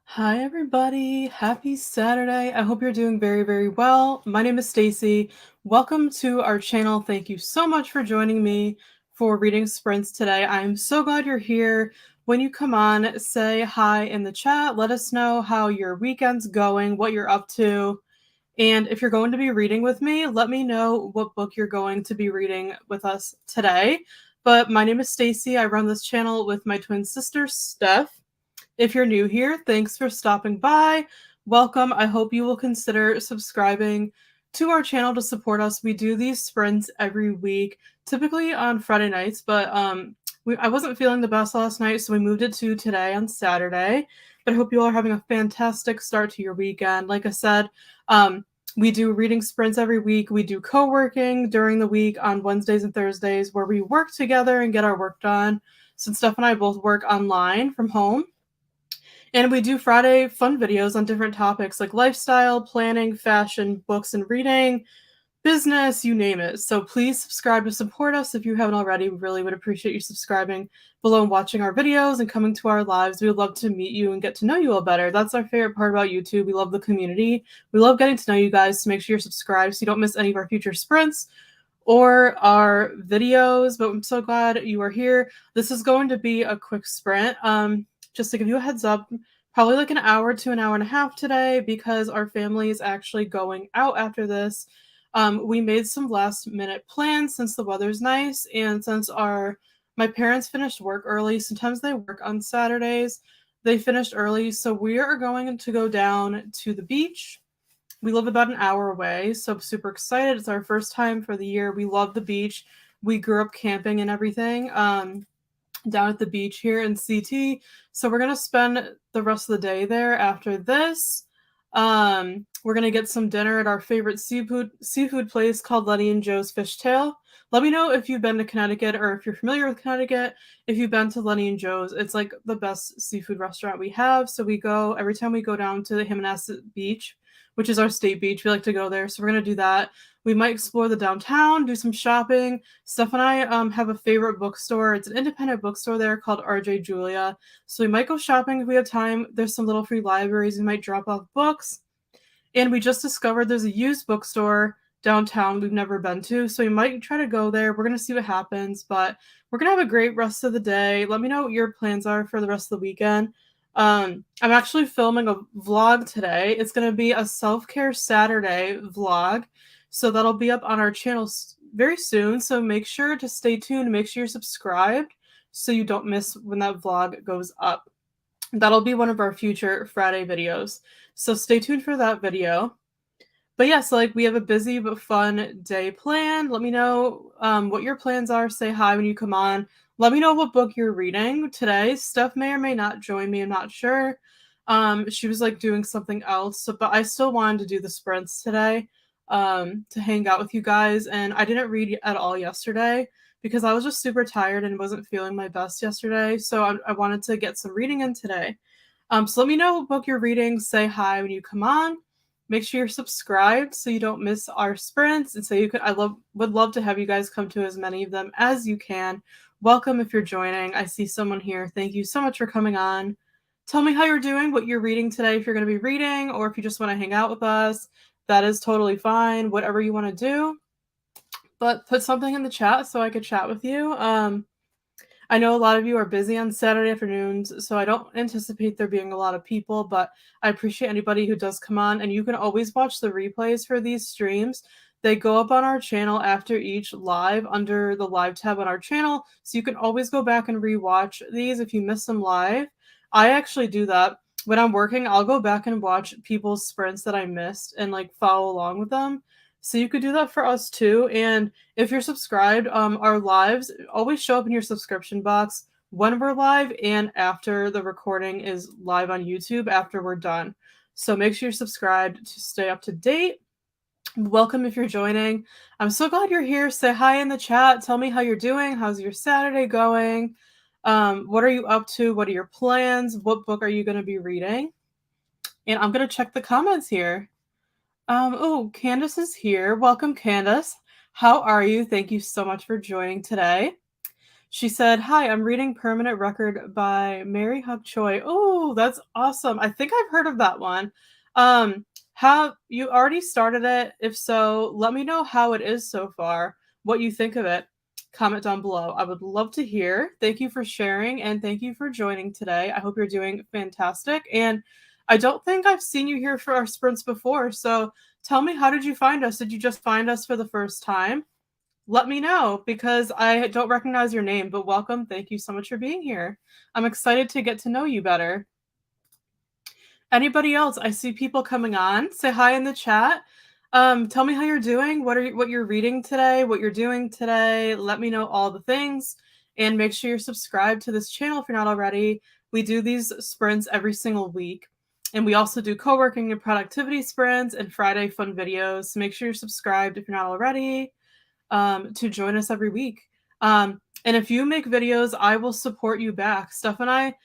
Hi, everybody. Happy Saturday. I hope you're doing very, very well. My name is Stacey. Welcome to our channel. Thank you so much for joining me for reading sprints today. I'm so glad you're here. When you come on, say hi in the chat. Let us know how your weekend's going, what you're up to. And if you're going to be reading with me, let me know what book you're going to be reading with us today. But my name is Stacey. I run this channel with my twin sister, Steph. If you're new here, thanks for stopping by. Welcome. I hope you will consider subscribing to our channel to support us. We do these sprints every week, typically on Friday nights, but I wasn't feeling the best last night, so we moved it to today on Saturday. But I hope you all are having a fantastic start to your weekend. Like I said, we do reading sprints every week. We do co-working during the week on Wednesdays and Thursdays where we work together and get our work done. Since Steph and I both work online from home. And we do Friday fun videos on different topics like lifestyle, planning, fashion, books and reading, business, you name it. So please subscribe to support us if you haven't already. We really would appreciate you subscribing below and watching our videos and coming to our lives. We would love to meet you and get to know you all better. That's our favorite part about YouTube. We love the community. We love getting to know you guys, so make sure you're subscribed so you don't miss any of our future sprints or our videos. But I'm so glad you are here. This is going to be a quick sprint. Just to give you a heads up, probably like an hour to an hour and a half today because our family is actually going out after this. We made some last minute plans since the weather's nice and since my parents finished work early. Sometimes they work on Saturdays. They finished early, so we are going to go down to the beach. We live about an hour away, so I'm super excited. It's our first time for the year. We love the beach. We grew up camping and everything. Down at the beach here in CT. So we're gonna spend the rest of the day there after this. We're gonna get some dinner at our favorite seafood place called Lenny and Joe's Fishtail. Let me know if you've been to Connecticut or if you're familiar with Connecticut. If you've been to Lenny and Joe's, it's like the best seafood restaurant we have. So we go every time we go down to the Himmanasset Beach, which is our state beach. We like to go there. So we're gonna do that. We might explore the downtown, do some shopping. Steph and I have a favorite bookstore. It's an independent bookstore there called RJ Julia. So we might go shopping if we have time. There's some little free libraries. We might drop off books. And we just discovered there's a used bookstore downtown we've never been to. So we might try to go there. We're going to see what happens. But we're going to have a great rest of the day. Let me know what your plans are for the rest of the weekend. I'm actually filming a vlog today. It's going to be a self-care Saturday vlog. So that'll be up on our channel very soon. So make sure to stay tuned. Make sure you're subscribed so you don't miss when that vlog goes up. That'll be one of our future Friday videos. So stay tuned for that video. But yeah, so like we have a busy but fun day planned. Let me know what your plans are. Say hi when you come on. Let me know what book you're reading today. Steph may or may not join me. I'm not sure. She was like doing something else. So, but I still wanted to do the sprints today to hang out with you guys. And I didn't read at all yesterday because I was just super tired and wasn't feeling my best yesterday. So I wanted to get some reading in today. So let me know what book you're reading. Say hi when you come on. Make sure you're subscribed so you don't miss our sprints. And so would love to have you guys come to as many of them as you can. Welcome if you're joining. I see someone here. Thank you so much for coming on. Tell me how you're doing, what you're reading today, if you're going to be reading, or if you just want to hang out with us. That is totally fine. Whatever you want to do. But put something in the chat so I could chat with you. I know a lot of you are busy on Saturday afternoons, so I don't anticipate there being a lot of people, but I appreciate anybody who does come on, and you can always watch the replays for these streams. They go up on our channel after each live under the live tab on our channel, so you can always go back and rewatch these if you miss them live. I actually do that. When I'm working, I'll go back and watch people's sprints that I missed and like follow along with them. So you could do that for us too. And if you're subscribed, our lives always show up in your subscription box when we're live and after the recording is live on YouTube after we're done. So make sure you're subscribed to stay up to date. Welcome if you're joining. I'm so glad you're here. Say hi in the chat. Tell me how you're doing. How's your Saturday going? What are you up to? What are your plans? What book are you going to be reading? And I'm going to check the comments here. Oh, Candace is here. Welcome, Candace. How are you? Thank you so much for joining today. She said, "Hi, I'm reading Permanent Record by Mary Hug Choi." Oh, that's awesome. I think I've heard of that one. Have you already started it? If so, let me know how it is so far, what you think of it. Comment down below. I would love to hear. Thank you for sharing and thank you for joining today. I hope you're doing fantastic. And I don't think I've seen you here for our sprints before. So tell me, how did you find us? Did you just find us for the first time? Let me know because I don't recognize your name, but welcome. Thank you so much for being here. I'm excited to get to know you better. Anybody else? I see people coming on. Say hi in the chat. Tell me how you're doing. What you're reading today, what you're doing today. Let me know all the things. And make sure you're subscribed to this channel if you're not already. We do these sprints every single week. And we also do co-working and productivity sprints and Friday fun videos. So make sure you're subscribed if you're not already, to join us every week. And if you make videos, I will support you back. Steph and I,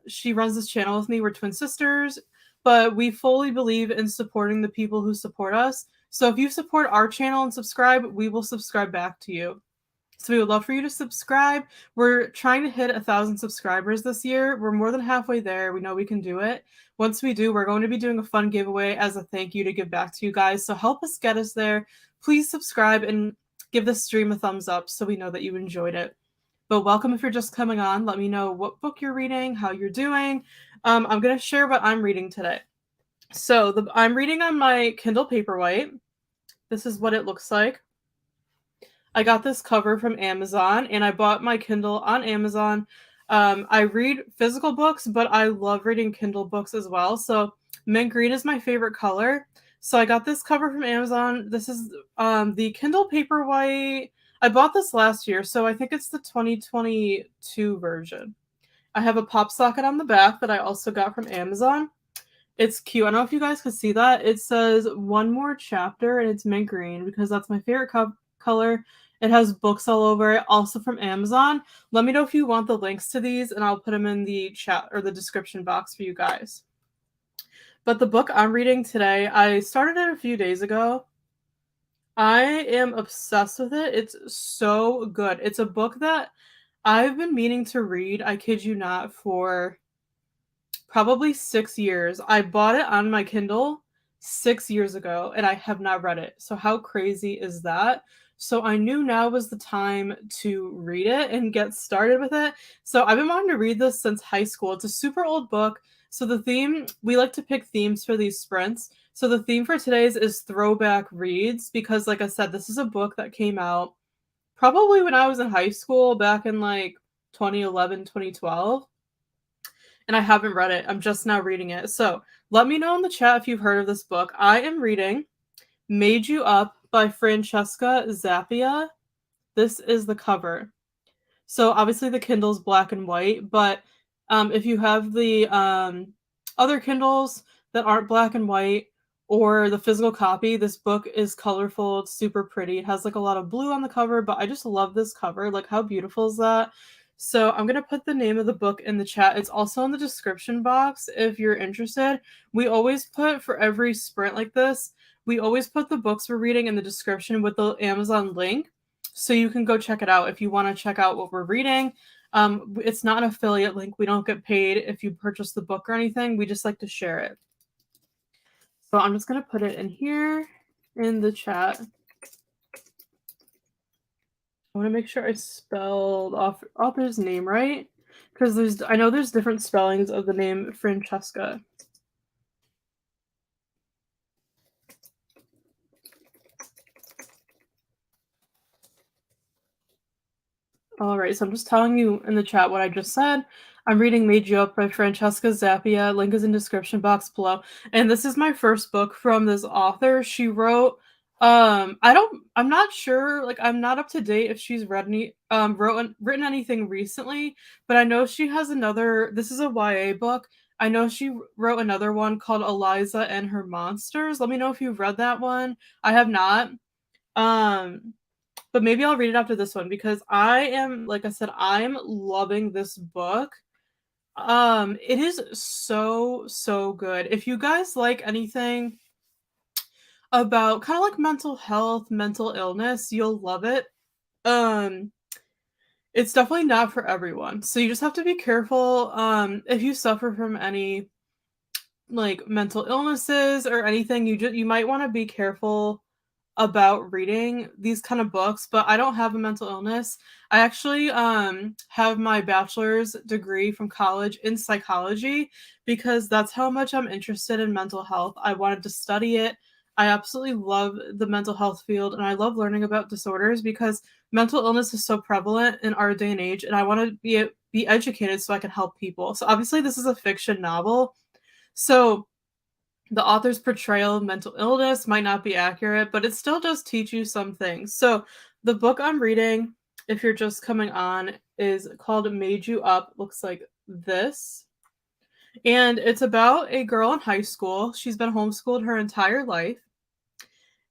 she runs this channel with me. We're twin sisters, but we fully believe in supporting the people who support us. So if you support our channel and subscribe, we will subscribe back to you. So we would love for you to subscribe. We're trying to hit 1,000 subscribers this year. We're more than halfway there. We know we can do it. Once we do, we're going to be doing a fun giveaway as a thank you to give back to you guys. So help us get us there. Please subscribe and give this stream a thumbs up so we know that you enjoyed it. But welcome if you're just coming on. Let me know what book you're reading, how you're doing. I'm going to share what I'm reading today. So I'm reading on my Kindle Paperwhite. This is what it looks like. I got this cover from Amazon, and I bought my Kindle on Amazon. I read physical books, but I love reading Kindle books as well. So mint green is my favorite color. So I got this cover from Amazon. This is the Kindle Paperwhite. I bought this last year, so I think it's the 2022 version. I have a pop socket on the back that I also got from Amazon. It's cute. I don't know if you guys can see that. It says one more chapter, and it's mint green because that's my favorite color. It has books all over it, also from Amazon. Let me know if you want the links to these, and I'll put them in the chat or the description box for you guys. But the book I'm reading today, I started it a few days ago. I am obsessed with it. It's so good. It's a book that I've been meaning to read, I kid you not, for probably 6 years. I bought it on my Kindle 6 years ago, and I have not read it. So how crazy is that? So I knew now was the time to read it and get started with it. So I've been wanting to read this since high school. It's a super old book. So the theme, we like to pick themes for these sprints. So the theme for today's is Throwback Reads because, like I said, this is a book that came out probably when I was in high school back in like 2011, 2012. And I haven't read it. I'm just now reading it. So let me know in the chat if you've heard of this book. I am reading Made You Up by Francesca Zappia. This is the cover. So obviously the Kindle's black and white, but if you have the other Kindles that aren't black and white or the physical copy, this book is colorful. It's super pretty. It has like a lot of blue on the cover, but I just love this cover. Like, how beautiful is that? So I'm going to put the name of the book in the chat. It's also in the description box if you're interested. We always put, for every sprint like this, we always put the books we're reading in the description with the Amazon link. So you can go check it out if you want to check out what we're reading. It's not an affiliate link. We don't get paid if you purchase the book or anything. We just like to share it. So I'm just going to put it in here in the chat. I want to make sure I spelled author's name right, because I know there's different spellings of the name Francesca. All right, so I'm just telling you in the chat what I just said. I'm reading Made You Up by Francesca Zappia. Link is in description box below. And this is my first book from this author. She wrote, I'm not sure, like I'm not up to date if she's written anything recently, but I know she has another, this is a YA book. I know she wrote another one called Eliza and Her Monsters. Let me know if you've read that one. I have not. But maybe I'll read it after this one because like I said, I'm loving this book. It is so good. If you guys like anything about kind of like mental health, mental illness, you'll love it. It's definitely not for everyone. So you just have to be careful, if you suffer from any, like, mental illnesses or anything, you might wanna be careful about reading these kind of books, but I don't have a mental illness. I actually have my bachelor's degree from college in psychology because that's how much I'm interested in mental health. I wanted to study it. I absolutely love the mental health field and I love learning about disorders because mental illness is so prevalent in our day and age and I want to be educated so I can help people. So obviously this is a fiction novel. So the author's portrayal of mental illness might not be accurate, but it still does teach you some things. So, the book I'm reading, if you're just coming on, is called Made You Up. Looks like this. And it's about a girl in high school. She's been homeschooled her entire life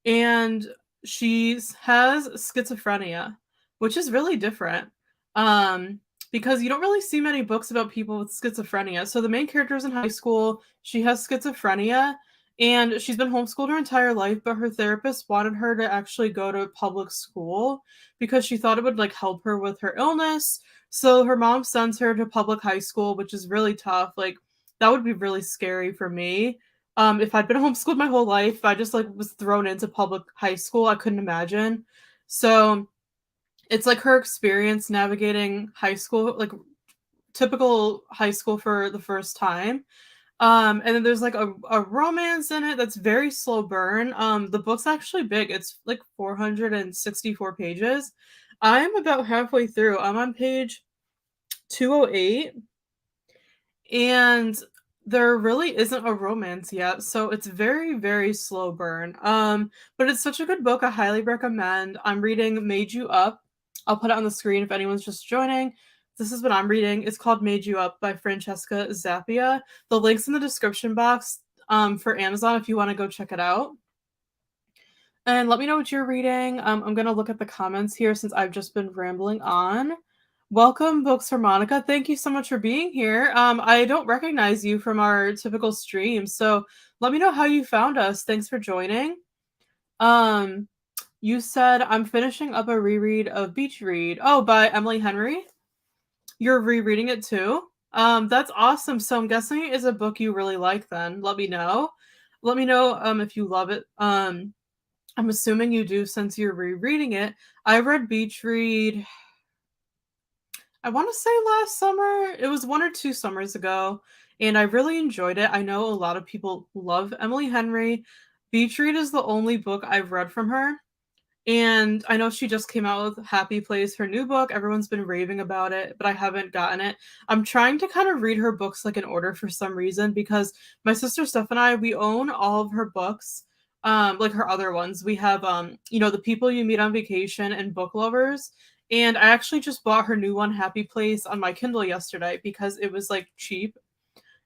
and she has schizophrenia, which is really different. Um, because you don't really see many books about people with schizophrenia. So the main character is in high school, she has schizophrenia, and she's been homeschooled her entire life, but her therapist wanted her to actually go to public school because she thought it would like help her with her illness. So her mom sends her to public high school, which is really tough. Like that would be really scary for me. If I'd been homeschooled my whole life, I just like was thrown into public high school. I couldn't imagine. So it's like her experience navigating high school, like typical high school for the first time. And then there's like a romance in it that's very slow burn. The book's actually big. It's like 464 pages. I'm about halfway through. I'm on page 208 and there really isn't a romance yet, so it's very, very slow burn. But it's such a good book. I highly recommend. I'm reading Made You Up. I'll put it on the screen if anyone's just joining. This is what I'm reading. It's called Made You Up by Francesca Zappia. The link's in the description box for Amazon if you want to go check it out. And let me know what you're reading. I'm going to look at the comments here since I've just been rambling on. Welcome, Books for Monica. Thank you so much for being here. I don't recognize you from our typical stream, so let me know how you found us. Thanks for joining. You said I'm finishing up a reread of Beach Read. Oh, by Emily Henry. You're rereading it too. That's awesome. So I'm guessing it is a book you really like. Then let me know. Let me know if you love it. I'm assuming you do since you're rereading it. I read Beach Read, I want to say last summer. It was 1 or 2 summers ago, and I really enjoyed it. I know a lot of people love Emily Henry. Beach Read is the only book I've read from her. And I know she just came out with Happy Place, her new book. Everyone's been raving about it, but I haven't gotten it. I'm trying to kind of read her books like in order for some reason because my sister Steph and I, we own all of her books, like her other ones. We have, The People You Meet on Vacation and Book Lovers. And I actually just bought her new one, Happy Place, on my Kindle yesterday because it was like cheap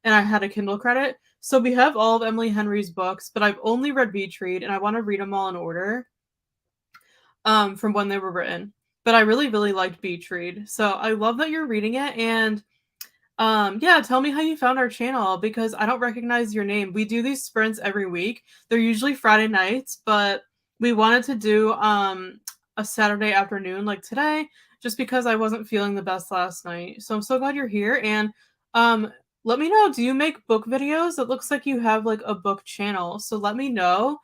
and I had a Kindle credit. So we have all of Emily Henry's books, but I've only read Beach Read and I want to read them all in order from when they were written. But I really, really liked Beach Read. So I love that you're reading it. And yeah, tell me how you found our channel because I don't recognize your name. We do these sprints every week. They're usually Friday nights, but we wanted to do a Saturday afternoon like today just because I wasn't feeling the best last night. So I'm so glad you're here. And let me know, do you make book videos? It looks like you have like a book channel. So let me know.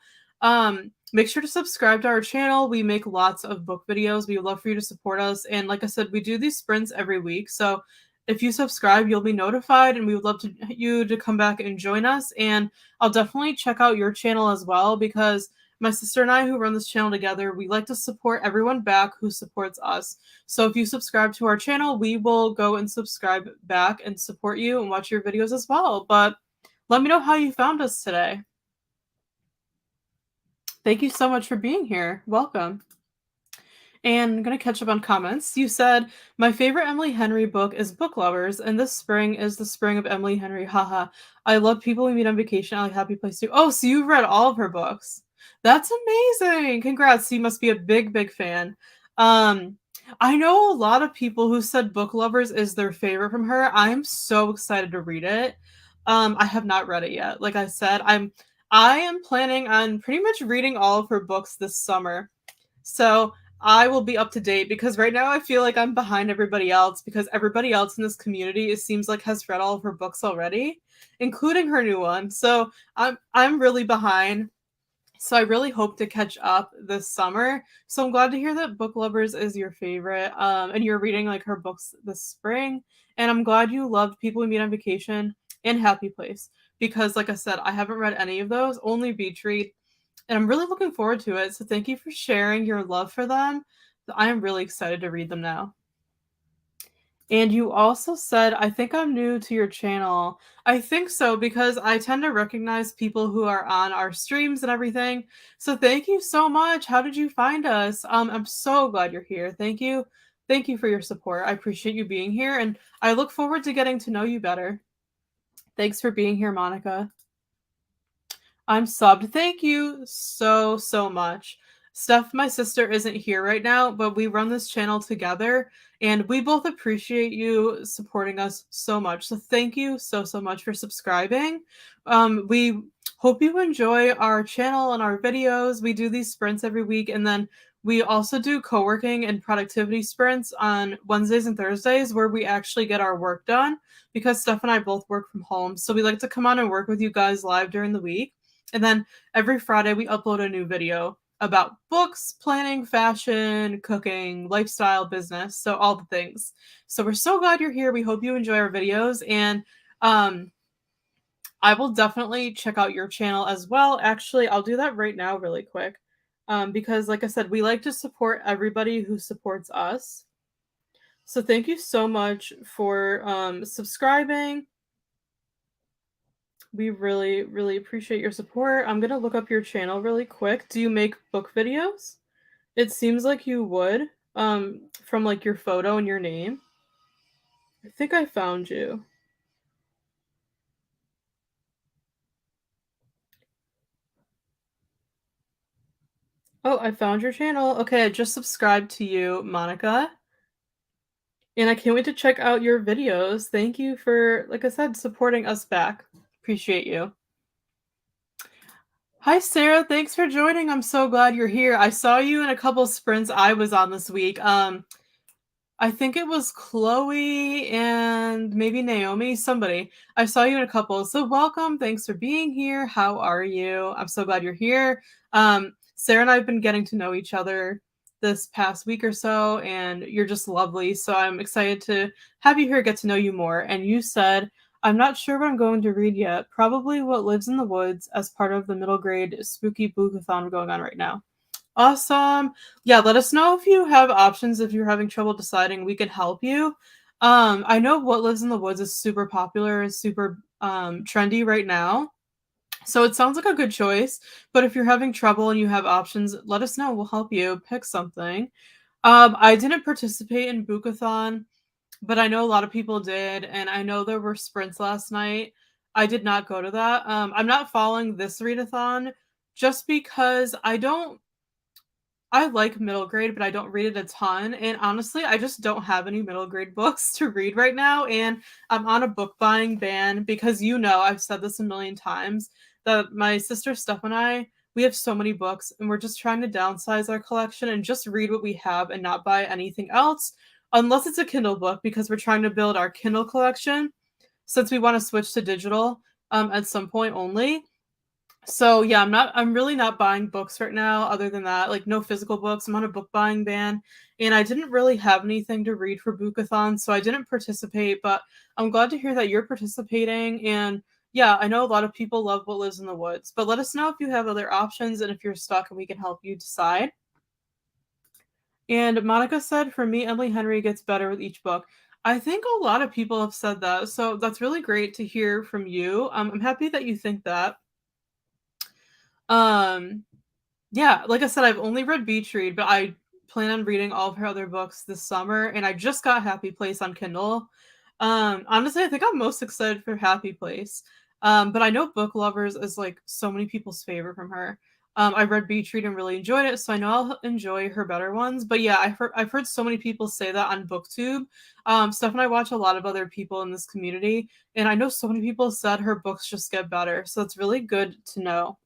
Make sure to subscribe to our channel. We make lots of book videos. We would love for you to support us. And like I said, we do these sprints every week. So if you subscribe, you'll be notified, and we would love you to come back and join us. And I'll definitely check out your channel as well because my sister and I, who run this channel together, we like to support everyone back who supports us. So if you subscribe to our channel, we will go and subscribe back and support you and watch your videos as well. But let me know how you found us today. Thank you so much for being here. Welcome. And I'm going to catch up on comments. You said, my favorite Emily Henry book is Book Lovers, and this spring is the spring of Emily Henry. Haha. I love People We Meet on Vacation. I like Happy Place too. Oh, so you've read all of her books. That's amazing. Congrats. You must be a big, big fan. I know a lot of people who said Book Lovers is their favorite from her. I'm so excited to read it. I have not read it yet. Like I said, I am planning on pretty much reading all of her books this summer. So I will be up to date because right now I feel like I'm behind everybody else because everybody else in this community it seems like has read all of her books already, including her new one. So I'm really behind. So I really hope to catch up this summer. So I'm glad to hear that Book Lovers is your favorite, and you're reading like her books this spring. And I'm glad you loved People We Meet on Vacation and Happy Place because, like I said, I haven't read any of those, only Beach Read, and I'm really looking forward to it. So thank you for sharing your love for them. I am really excited to read them now. And you also said, I think I'm new to your channel. I think so because I tend to recognize people who are on our streams and everything. So thank you so much. How did you find us? I'm so glad you're here. Thank you. Thank you for your support. I appreciate you being here and I look forward to getting to know you better. Thanks for being here, Monica. I'm subbed. Thank you so, so much. Steph, my sister, isn't here right now, but we run this channel together and we both appreciate you supporting us so much. So thank you so, so much for subscribing. We hope you enjoy our channel and our videos. We do these sprints every week and then we also do co-working and productivity sprints on Wednesdays and Thursdays where we actually get our work done because Steph and I both work from home. So we like to come on and work with you guys live during the week. And then every Friday, we upload a new video about books, planning, fashion, cooking, lifestyle, business. So, all the things. So, we're so glad you're here. We hope you enjoy our videos. And I will definitely check out your channel as well. Actually, I'll do that right now, really quick. Because, like I said, we like to support everybody who supports us. So, thank you so much for subscribing. We really, really appreciate your support. I'm gonna look up your channel really quick. Do you make book videos? It seems like you would, from like your photo and your name. I think I found you. Oh, I found your channel. Okay, I just subscribed to you, Monica. And I can't wait to check out your videos. Thank you for, like I said, supporting us back. Appreciate you. Hi, Sarah. Thanks for joining. I'm so glad you're here. I saw you in a couple sprints I was on this week. I think it was Chloe and maybe Naomi, somebody. I saw you in a couple. So welcome. Thanks for being here. How are you? I'm so glad you're here. Sarah and I have been getting to know each other this past week or so, and you're just lovely. So I'm excited to have you here, get to know you more. And you said, I'm not sure what I'm going to read yet. Probably What Lives in the Woods as part of the middle grade spooky bookathon going on right now. Awesome. Yeah, let us know if you have options, if you're having trouble deciding, we can help you. I know What Lives in the Woods is super popular and super trendy right now. So it sounds like a good choice, but if you're having trouble and you have options, let us know. We'll help you pick something. I didn't participate in Bookathon, but I know a lot of people did, and I know there were sprints last night. I did not go to that. I'm not following this readathon just because I like middle grade, but I don't read it a ton. And honestly, I just don't have any middle grade books to read right now. And I'm on a book buying ban because I've said this a million times that my sister Steph and I, we have so many books and we're just trying to downsize our collection and just read what we have and not buy anything else unless it's a Kindle book because we're trying to build our Kindle collection since we want to switch to digital at some point only. So yeah, I'm really not buying books right now other than that, like no physical books. I'm on a book buying ban and I didn't really have anything to read for Bookathon, so I didn't participate, but I'm glad to hear that you're participating and yeah, I know a lot of people love What Lives in the Woods, but let us know if you have other options and if you're stuck and we can help you decide. And Monica said, for me, Emily Henry gets better with each book. I think a lot of people have said that, so that's really great to hear from you. I'm happy that you think that. Um, Yeah, like I said, I've only read Beach Read, but I plan on reading all of her other books this summer, and I just got Happy Place on Kindle. Honestly, I think I'm most excited for Happy Place. But I know Book Lovers is like so many people's favorite from her. I read Beach Read and really enjoyed it, so I know I'll enjoy her better ones. But yeah, I've heard so many people say that on BookTube. Steph and I watch a lot of other people in this community, and I know so many people said her books just get better, so it's really good to know.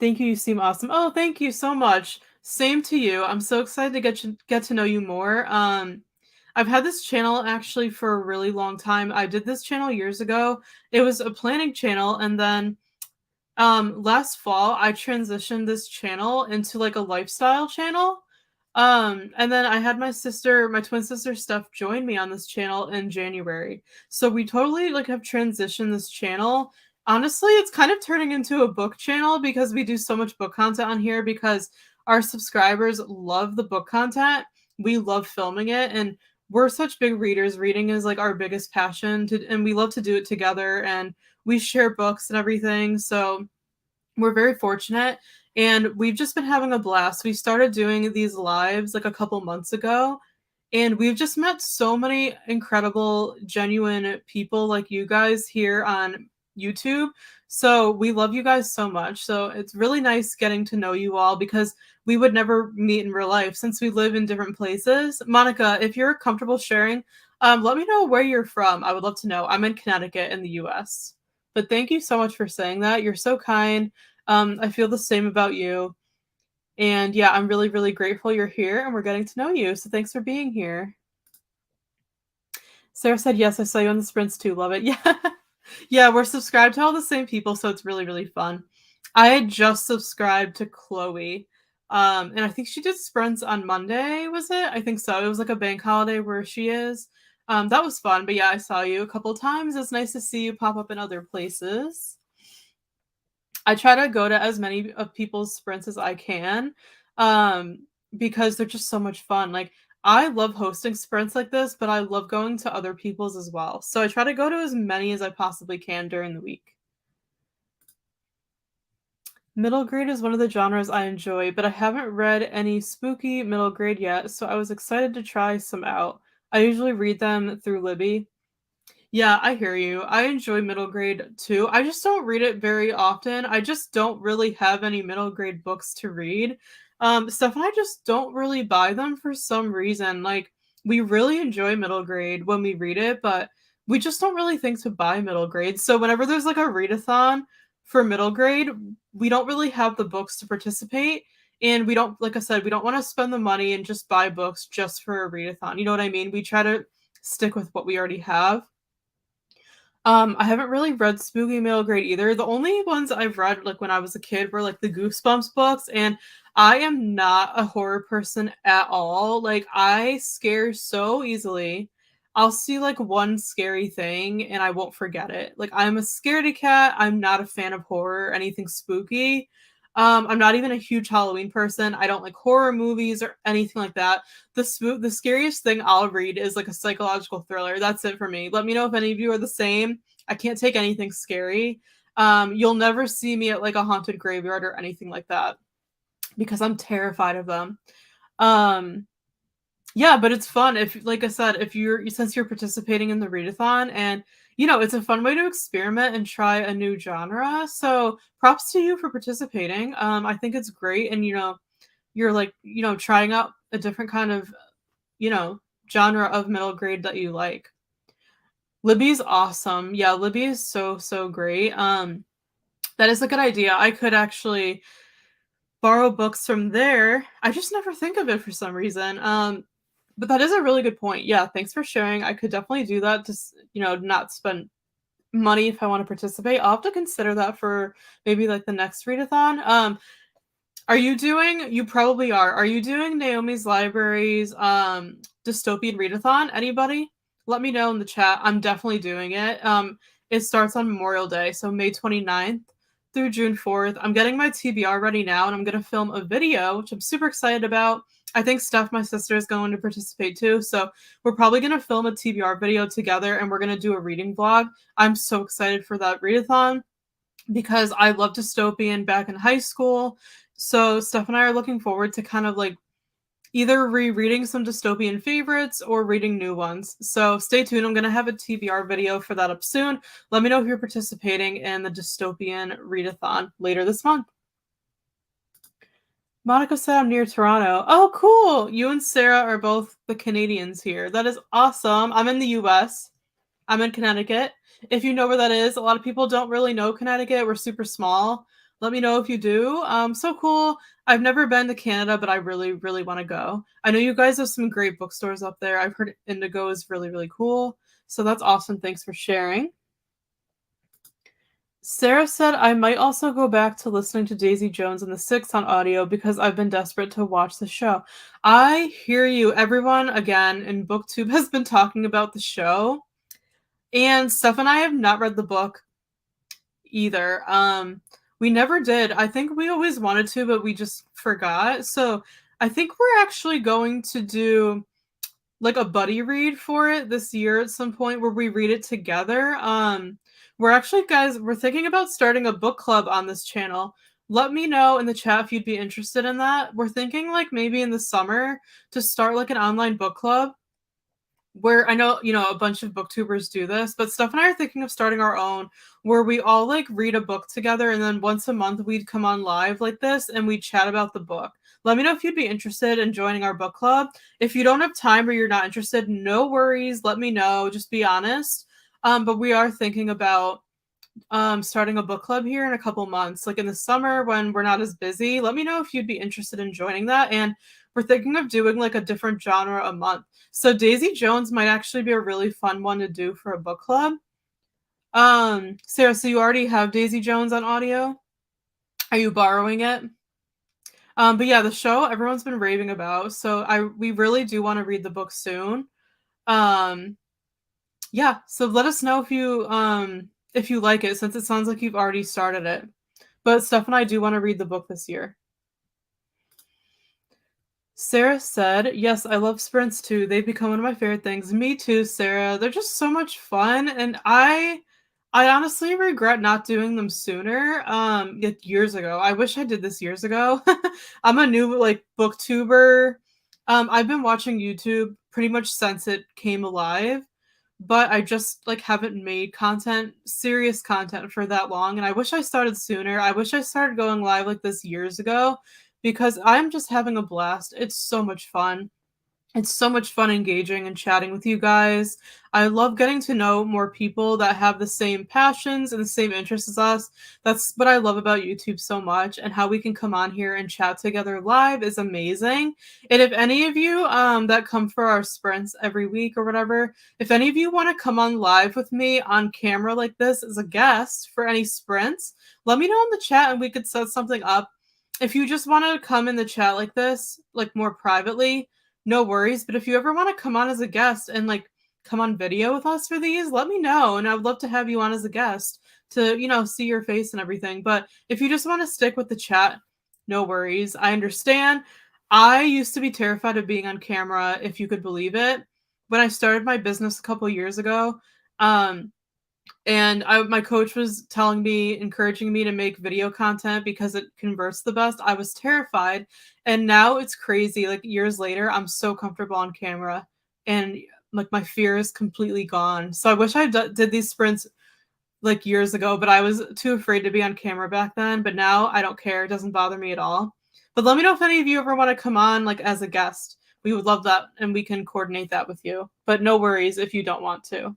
Thank you. You seem awesome. Oh, thank you so much. Same to you. I'm so excited to get to know you more. I've had this channel actually for a really long time. I did this channel years ago. It was a planning channel, and then last fall, I transitioned this channel into like a lifestyle channel. And then I had my twin sister Steph join me on this channel in January. So we totally like have transitioned this channel. Honestly, it's kind of turning into a book channel because we do so much book content on here because our subscribers love the book content. We love filming it, and we're such big readers. Reading is like our biggest passion and we love to do it together, and we share books and everything. So we're very fortunate, and we've just been having a blast. We started doing these lives like a couple months ago, and we've just met so many incredible, genuine people like you guys here on YouTube. So we love you guys so much. So it's really nice getting to know you all because we would never meet in real life since we live in different places. Monica, if you're comfortable sharing, let me know where you're from. I would love to know. I'm in Connecticut in the US. But thank you so much for saying that. You're so kind. I feel the same about you. And yeah, I'm really, really grateful you're here and we're getting to know you. So thanks for being here. Sarah said, yes, I saw you on the sprints too. Love it. Yeah. Yeah, we're subscribed to all the same people. So it's really, really fun. I had just subscribed to Chloe. And I think she did sprints on Monday, was it? I think so. It was like a bank holiday where she is. That was fun. But yeah, I saw you a couple times. It's nice to see you pop up in other places. I try to go to as many of people's sprints as I can, because they're just so much fun. Like, I love hosting sprints like this, but I love going to other people's as well. So I try to go to as many as I possibly can during the week. Middle grade is one of the genres I enjoy, but I haven't read any spooky middle grade yet, so I was excited to try some out. I usually read them through Libby. Yeah, I hear you. I enjoy middle grade too. I just don't read it very often. I just don't really have any middle grade books to read. Steph and I just don't really buy them for some reason. Like, we really enjoy middle grade when we read it, but we just don't really think to buy middle grade. So whenever there's like a readathon for middle grade, we don't really have the books to participate. And we don't, like I said, we don't want to spend the money and just buy books just for a readathon. You know what I mean? We try to stick with what we already have. I haven't really read spooky middle grade either. The only ones I've read like when I was a kid were like the Goosebumps books, and I am not a horror person at all. Like, I scare so easily. I'll see like one scary thing and I won't forget it. Like, I'm a scaredy cat. I'm not a fan of horror or anything spooky. I'm not even a huge Halloween person. I don't like horror movies or anything like that. The scariest thing I'll read is like a psychological thriller. That's it for me. Let me know if any of you are the same. I can't take anything scary. You'll never see me at like a haunted graveyard or anything like that because I'm terrified of them. Yeah, but it's fun if, like I said, since you're participating in the readathon, and it's a fun way to experiment and try a new genre. So props to you for participating. I think it's great, and you're like trying out a different kind of genre of middle grade that you like. Libby's awesome. Yeah, Libby is so great. That is a good idea. I could actually borrow books from there. I just never think of it for some reason. But that is a really good point. Yeah, thanks for sharing. I could definitely do that to, not spend money if I want to participate. I'll have to consider that for maybe like the next readathon. You probably are you doing Naomi's Library's dystopian readathon? Anybody? Let me know in the chat. I'm definitely doing it. It starts on Memorial Day, so May 29th through June 4th. I'm getting my TBR ready now, and I'm going to film a video, which I'm super excited about. I think Steph, my sister, is going to participate too, so we're probably going to film a TBR video together, and we're going to do a reading vlog. I'm so excited for that readathon because I loved dystopian back in high school. So Steph and I are looking forward to kind of like either rereading some dystopian favorites or reading new ones. So stay tuned. I'm going to have a TBR video for that up soon. Let me know if you're participating in the dystopian readathon later this month. Monica said I'm near Toronto. Oh, cool. You and Sarah are both the Canadians here. That is awesome. I'm in the US. I'm in Connecticut. If you know where that is, a lot of people don't really know Connecticut. We're super small. Let me know if you do. So cool. I've never been to Canada, but I really, really want to go. I know you guys have some great bookstores up there. I've heard Indigo is really, really cool. So that's awesome. Thanks for sharing. Sarah said, I might also go back to listening to Daisy Jones and the Six on audio because I've been desperate to watch the show. I hear you. Everyone, again, in BookTube has been talking about the show. And Steph and I have not read the book either. We never did. I think we always wanted to, but we just forgot. So I think we're actually going to do like a buddy read for it this year at some point where we read it together. We're actually, guys, we're thinking about starting a book club on this channel. Let me know in the chat if you'd be interested in that. We're thinking like maybe in the summer to start like an online book club where I know, a bunch of booktubers do this, but Steph and I are thinking of starting our own where we all like read a book together and then once a month we'd come on live like this and we'd chat about the book. Let me know if you'd be interested in joining our book club. If you don't have time or you're not interested, no worries. Let me know. Just be honest. But we are thinking about starting a book club here in a couple months, like in the summer when we're not as busy. Let me know if you'd be interested in joining that. And we're thinking of doing like a different genre a month. So Daisy Jones might actually be a really fun one to do for a book club. Sarah, so you already have Daisy Jones on audio? Are you borrowing it? But yeah, the show everyone's been raving about. So we really do want to read the book soon. Yeah, so let us know if you like it, since it sounds like you've already started it. But Steph and I do want to read the book this year. Sarah said, yes, I love sprints too. They've become one of my favorite things. Me too, Sarah. They're just so much fun. And I honestly regret not doing them sooner. Years ago. I wish I did this years ago. I'm a new like booktuber. I've been watching YouTube pretty much since it came alive, but I just like haven't made serious content for that long. And I wish I started sooner. I wish I started going live like this years ago because I'm just having a blast. It's so much fun. It's so much fun engaging and chatting with you guys. I love getting to know more people that have the same passions and the same interests as us. That's what I love about YouTube so much, and how we can come on here and chat together live is amazing. And if any of you that come for our sprints every week or whatever, if any of you want to come on live with me on camera like this as a guest for any sprints, let me know in the chat and we could set something up. If you just want to come in the chat like this, like more privately, no worries. But if you ever want to come on as a guest and like come on video with us for these, let me know. And I would love to have you on as a guest to, see your face and everything. But if you just want to stick with the chat, no worries. I understand. I used to be terrified of being on camera, if you could believe it. When I started my business a couple years ago, and my coach was encouraging me to make video content because it converts the best. I was terrified. And now it's crazy. Like years later, I'm so comfortable on camera and like my fear is completely gone. So I wish I did these sprints like years ago, but I was too afraid to be on camera back then. But now I don't care. It doesn't bother me at all. But let me know if any of you ever want to come on like as a guest. We would love that and we can coordinate that with you. But no worries if you don't want to.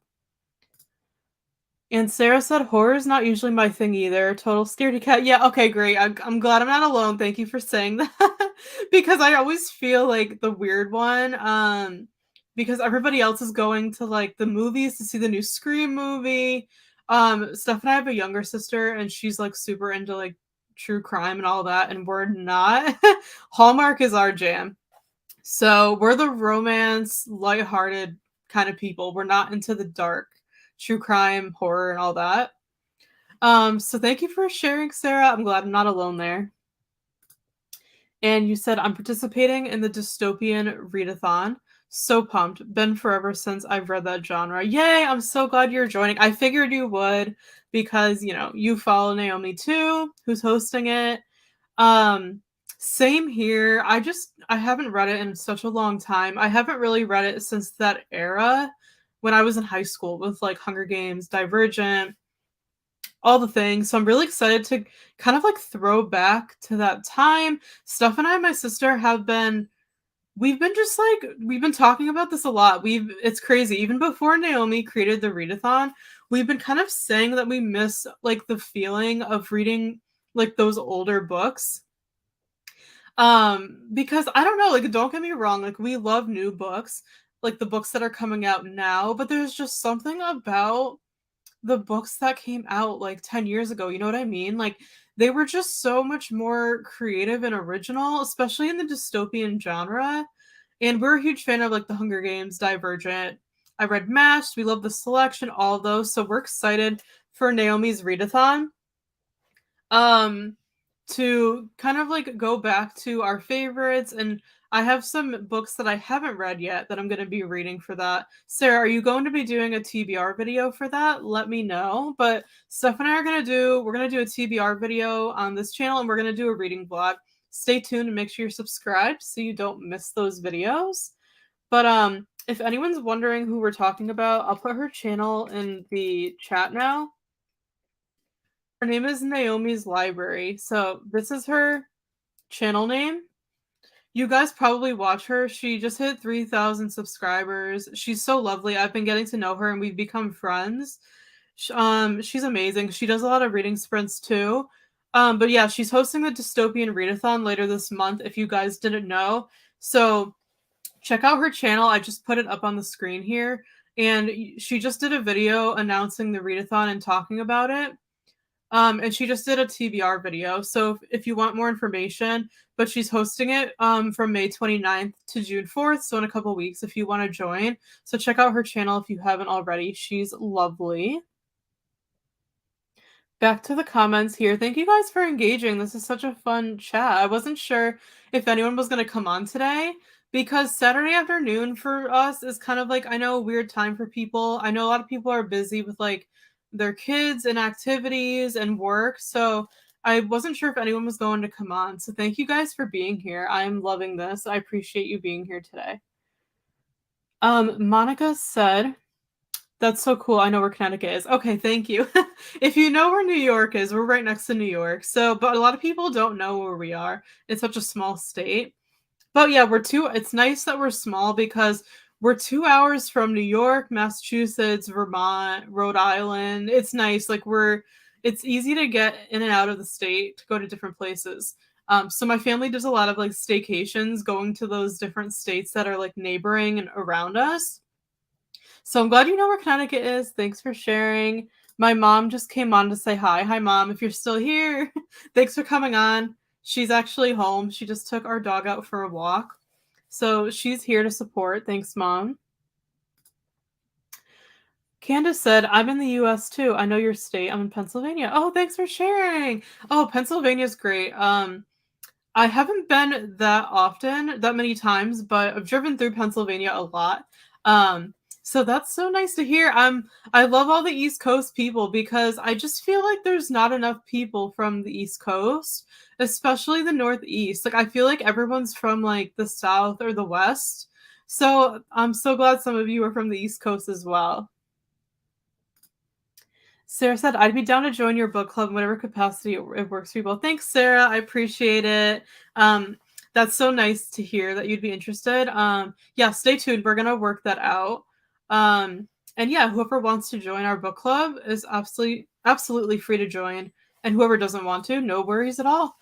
And Sarah said, horror is not usually my thing either. Total scaredy cat. Yeah, okay, great. I'm glad I'm not alone. Thank you for saying that. Because I always feel like the weird one. Because everybody else is going to like the movies to see the new Scream movie. Steph and I have a younger sister and she's like super into like true crime and all that, and we're not. Hallmark is our jam. So we're the romance, lighthearted kind of people. We're not into the dark true crime, horror, and all that. So thank you for sharing, Sarah. I'm glad I'm not alone there. And you said, I'm participating in the dystopian readathon. So pumped. Been forever since I've read that genre. Yay! I'm so glad you're joining. I figured you would because, you follow Naomi too, who's hosting it. Same here. I haven't read it in such a long time. I haven't really read it since that era when I was in high school with like Hunger Games, Divergent, all the things. So I'm really excited to kind of like throw back to that time. Steph and I and my sister we've been talking about this a lot. It's crazy. Even before Naomi created the readathon, we've been kind of saying that we miss like the feeling of reading like those older books. Because I don't know, like don't get me wrong, like we love new books, like the books that are coming out now, but there's just something about the books that came out like 10 years ago, you know what I mean? Like they were just so much more creative and original, especially in the dystopian genre. And we're a huge fan of like The Hunger Games, Divergent. I read Mashed. We love the selection, all of those. So we're excited for Naomi's readathon. Um, to kind of like go back to our favorites, and I have some books that I haven't read yet that I'm going to be reading for that. Sarah, are you going to be doing a TBR video for that? Let me know. But Steph and I are going to we're going to do a TBR video on this channel, and we're going to do a reading vlog. Stay tuned and make sure you're subscribed so you don't miss those videos. But if anyone's wondering who we're talking about, I'll put her channel in the chat now. Her name is Naomi's Library. So this is her channel name. You guys probably watch her. She just hit 3,000 subscribers. She's so lovely. I've been getting to know her and we've become friends. She's amazing. She does a lot of reading sprints too. But yeah, she's hosting the Dystopian Readathon later this month, if you guys didn't know. So check out her channel. I just put it up on the screen here. And she just did a video announcing the readathon and talking about it. And she just did a TBR video. So if you want more information, but she's hosting it from May 29th to June 4th. So in a couple weeks, if you want to join. So check out her channel if you haven't already. She's lovely. Back to the comments here. Thank you guys for engaging. This is such a fun chat. I wasn't sure if anyone was going to come on today because Saturday afternoon for us is kind of like, I know, a weird time for people. I know a lot of people are busy with like their kids and activities and work. So I wasn't sure if anyone was going to come on. So thank you guys for being here. I'm loving this. I appreciate you being here today. Monica said, that's so cool. I know where Connecticut is. Okay, thank you. If you know where New York is, we're right next to New York. So, but a lot of people don't know where we are. It's such a small state. But yeah, it's nice that we're small because we're 2 hours from New York, Massachusetts, Vermont, Rhode Island. It's nice. Like it's easy to get in and out of the state to go to different places. So my family does a lot of like staycations going to those different states that are like neighboring and around us. So I'm glad you know where Connecticut is. Thanks for sharing. My mom just came on to say hi. Hi, Mom, if you're still here. Thanks for coming on. She's actually home. She just took our dog out for a walk. So she's here to support. Thanks, Mom. Candace said, I'm in the US too. I know your state. I'm in Pennsylvania. Oh, thanks for sharing. Oh, Pennsylvania's great. I haven't been that many times, but I've driven through Pennsylvania a lot. So that's so nice to hear. I love all the East Coast people because I just feel like there's not enough people from the East Coast, especially the Northeast. Like I feel like everyone's from like the South or the West. So I'm so glad some of you are from the East Coast as well. Sarah said, I'd be down to join your book club in whatever capacity it works for you both. Thanks, Sarah. I appreciate it. That's so nice to hear that you'd be interested. Yeah, stay tuned. We're going to work that out. And yeah, whoever wants to join our book club is absolutely free to join. And whoever doesn't want to, no worries at all.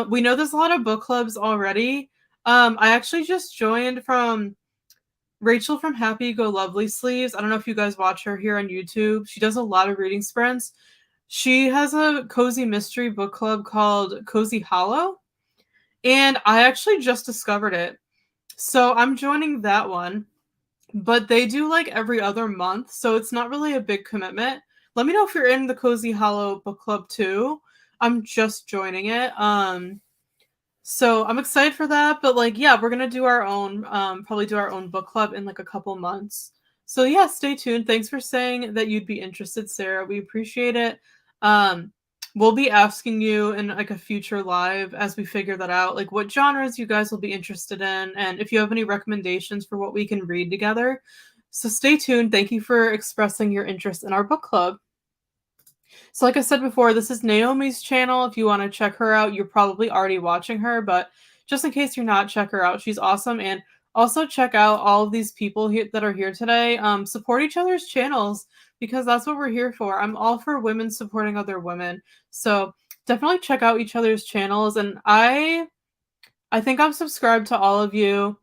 We know there's a lot of book clubs already. I actually just joined from Rachel from Happy Go Lovely Sleeves. I don't know if you guys watch her here on YouTube. She does a lot of reading sprints. She has a cozy mystery book club called Cozy Hollow. And I actually just discovered it. So I'm joining that one. But they do like every other month. So it's not really a big commitment. Let me know if you're in the Cozy Hollow book club too. I'm just joining it. So I'm excited for that, but like, yeah, we're gonna do our own, probably do our own book club in like a couple months. So yeah, stay tuned. Thanks for saying that you'd be interested, Sarah. We appreciate it. We'll be asking you in like a future live as we figure that out, like what genres you guys will be interested in, and if you have any recommendations for what we can read together. So stay tuned. Thank you for expressing your interest in our book club. So like I said before, this is Naomi's channel. If you want to check her out, you're probably already watching her, but just in case you're not, check her out. She's awesome. And also check out all of these people here that are here today. Support each other's channels because that's what we're here for. I'm all for women supporting other women. So definitely check out each other's channels, and I think I'm subscribed to all of you.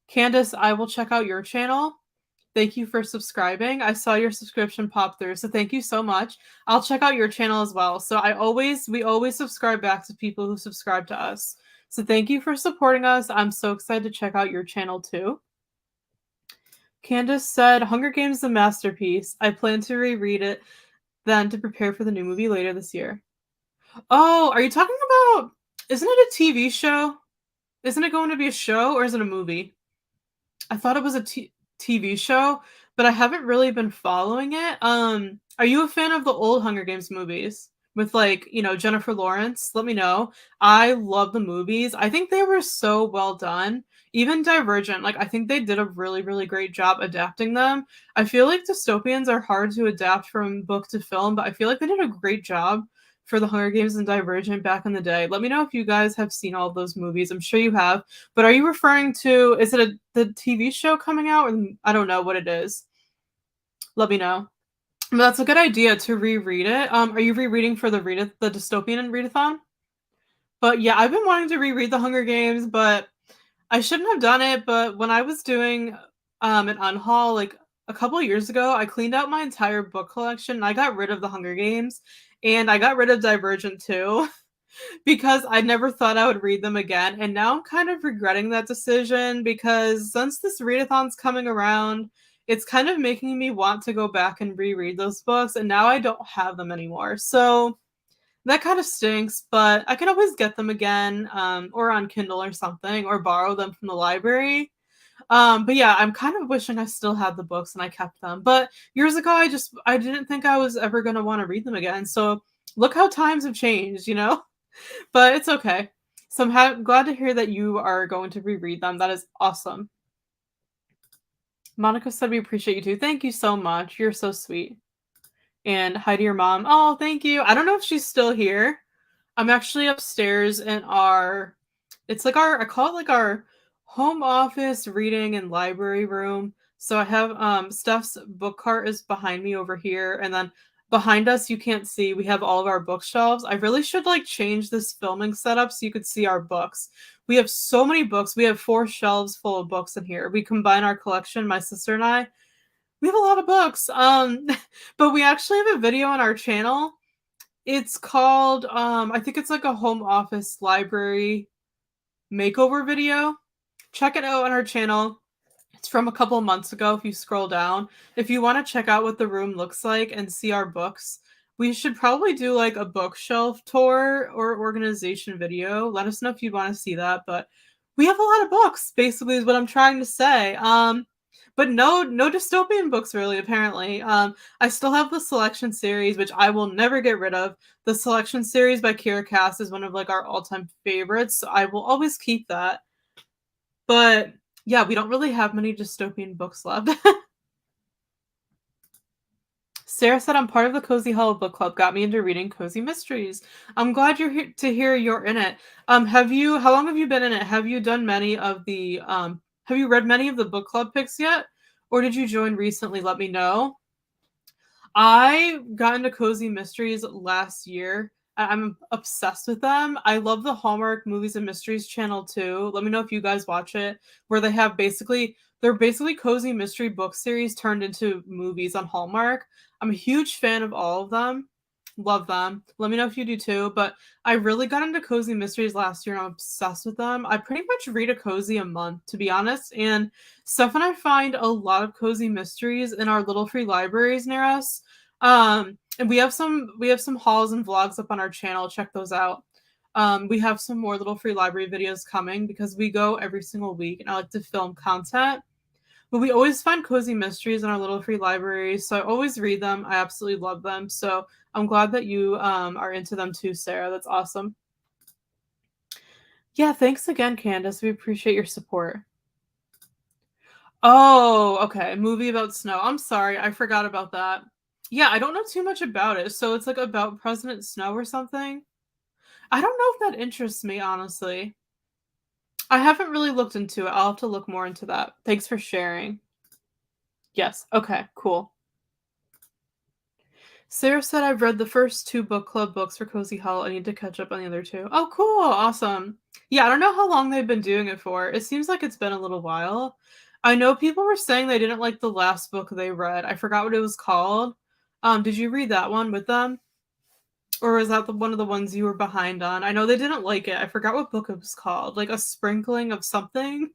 Candace, I will check out your channel. Thank you for subscribing. I saw your subscription pop through, so thank you so much. I'll check out your channel as well. So we always subscribe back to people who subscribe to us. So thank you for supporting us. I'm so excited to check out your channel too. Candace said, Hunger Games is a masterpiece. I plan to reread it then to prepare for the new movie later this year. Oh, are you talking about, isn't it a TV show? Isn't it going to be a show or is it a movie? I thought it was a TV show, but I haven't really been following it. Are you a fan of the old Hunger Games movies with like, Jennifer Lawrence? Let me know. I love the movies. I think they were so well done. Even Divergent, like I think they did a really, really great job adapting them. I feel like dystopians are hard to adapt from book to film, but I feel like they did a great job for the Hunger Games and Divergent back in the day. Let me know if you guys have seen all of those movies. I'm sure you have. But are you referring to, is it the TV show coming out? Or I don't know what it is. Let me know. But that's a good idea to reread it. Are you rereading for the dystopian and readathon? But yeah, I've been wanting to reread the Hunger Games, but I shouldn't have done it. But when I was doing an unhaul like a couple of years ago, I cleaned out my entire book collection and I got rid of the Hunger Games and I got rid of Divergent too. Because I never thought I would read them again. And now I'm kind of regretting that decision because since this readathon's coming around, it's kind of making me want to go back and reread those books. And now I don't have them anymore. So that kind of stinks, but I can always get them again or on Kindle or something or borrow them from the library. But yeah, I'm kind of wishing I still had the books and I kept them. But years ago, I didn't think I was ever going to want to read them again. So look how times have changed, But it's okay. So I'm glad to hear that you are going to reread them. That is awesome. Monica said we appreciate you too. Thank you so much. You're so sweet. And hi to your mom. Oh, thank you. I don't know if she's still here. I'm actually upstairs in I call it like our home office reading and library room. So I have Steph's book cart is behind me over here, and then behind us you can't see, we have all of our bookshelves. I really should like change this filming setup so you could see our books. We have so many books. We have 4 shelves full of books in here. We combine our collection, my sister and I. We have a lot of books. But we actually have a video on our channel. It's called I think it's like a home office library makeover video. Check it out on our channel. It's from a couple months ago if you scroll down. If you want to check out what the room looks like and see our books, we should probably do like a bookshelf tour or organization video. Let us know if you'd want to see that, but we have a lot of books, basically is what I'm trying to say. But no dystopian books really, apparently. I still have the Selection series, which I will never get rid of. The Selection series by Kira Cass is one of like our all-time favorites, so I will always keep that. But yeah, we don't really have many dystopian books left. Sarah said, I'm part of the Cozy Hollow Book Club. Got me into reading cozy mysteries. I'm glad you're here to hear you're in it. How long have you been in it? Have you done many of the, have you read many of the book club picks yet? Or did you join recently? Let me know. I got into cozy mysteries last year. I'm obsessed with them. I love the Hallmark Movies and Mysteries channel too. Let me know if you guys watch it, where they're basically cozy mystery book series turned into movies on Hallmark. I'm a huge fan of all of them. Love them. Let me know if you do too. But I really got into cozy mysteries last year and I'm obsessed with them. I pretty much read a cozy a month, to be honest. And Steph and I find a lot of cozy mysteries in our little free libraries near us. And we have some hauls and vlogs up on our channel. Check those out. We have some more little free library videos coming because we go every single week and I like to film content. But we always find cozy mysteries in our little free libraries, so I always read them. I absolutely love them. So I'm glad that you are into them too, Sarah. That's awesome. Yeah, thanks again, Candace. We appreciate your support. Oh, okay. Movie about snow. I'm sorry. I forgot about that. Yeah, I don't know too much about it. So it's like about President Snow or something. I don't know if that interests me, honestly. I haven't really looked into it. I'll have to look more into that. Thanks for sharing. Yes. Okay, cool. Sarah said I've read the first 2 book club books for Cozy Hollow. I need to catch up on the other 2. Oh, cool. Awesome. Yeah, I don't know how long they've been doing it for. It seems like it's been a little while. I know people were saying they didn't like the last book they read. I forgot what it was called. Did you read that one with them? Or is that one of the ones you were behind on? I know they didn't like it. I forgot what book it was called. Like a sprinkling of something?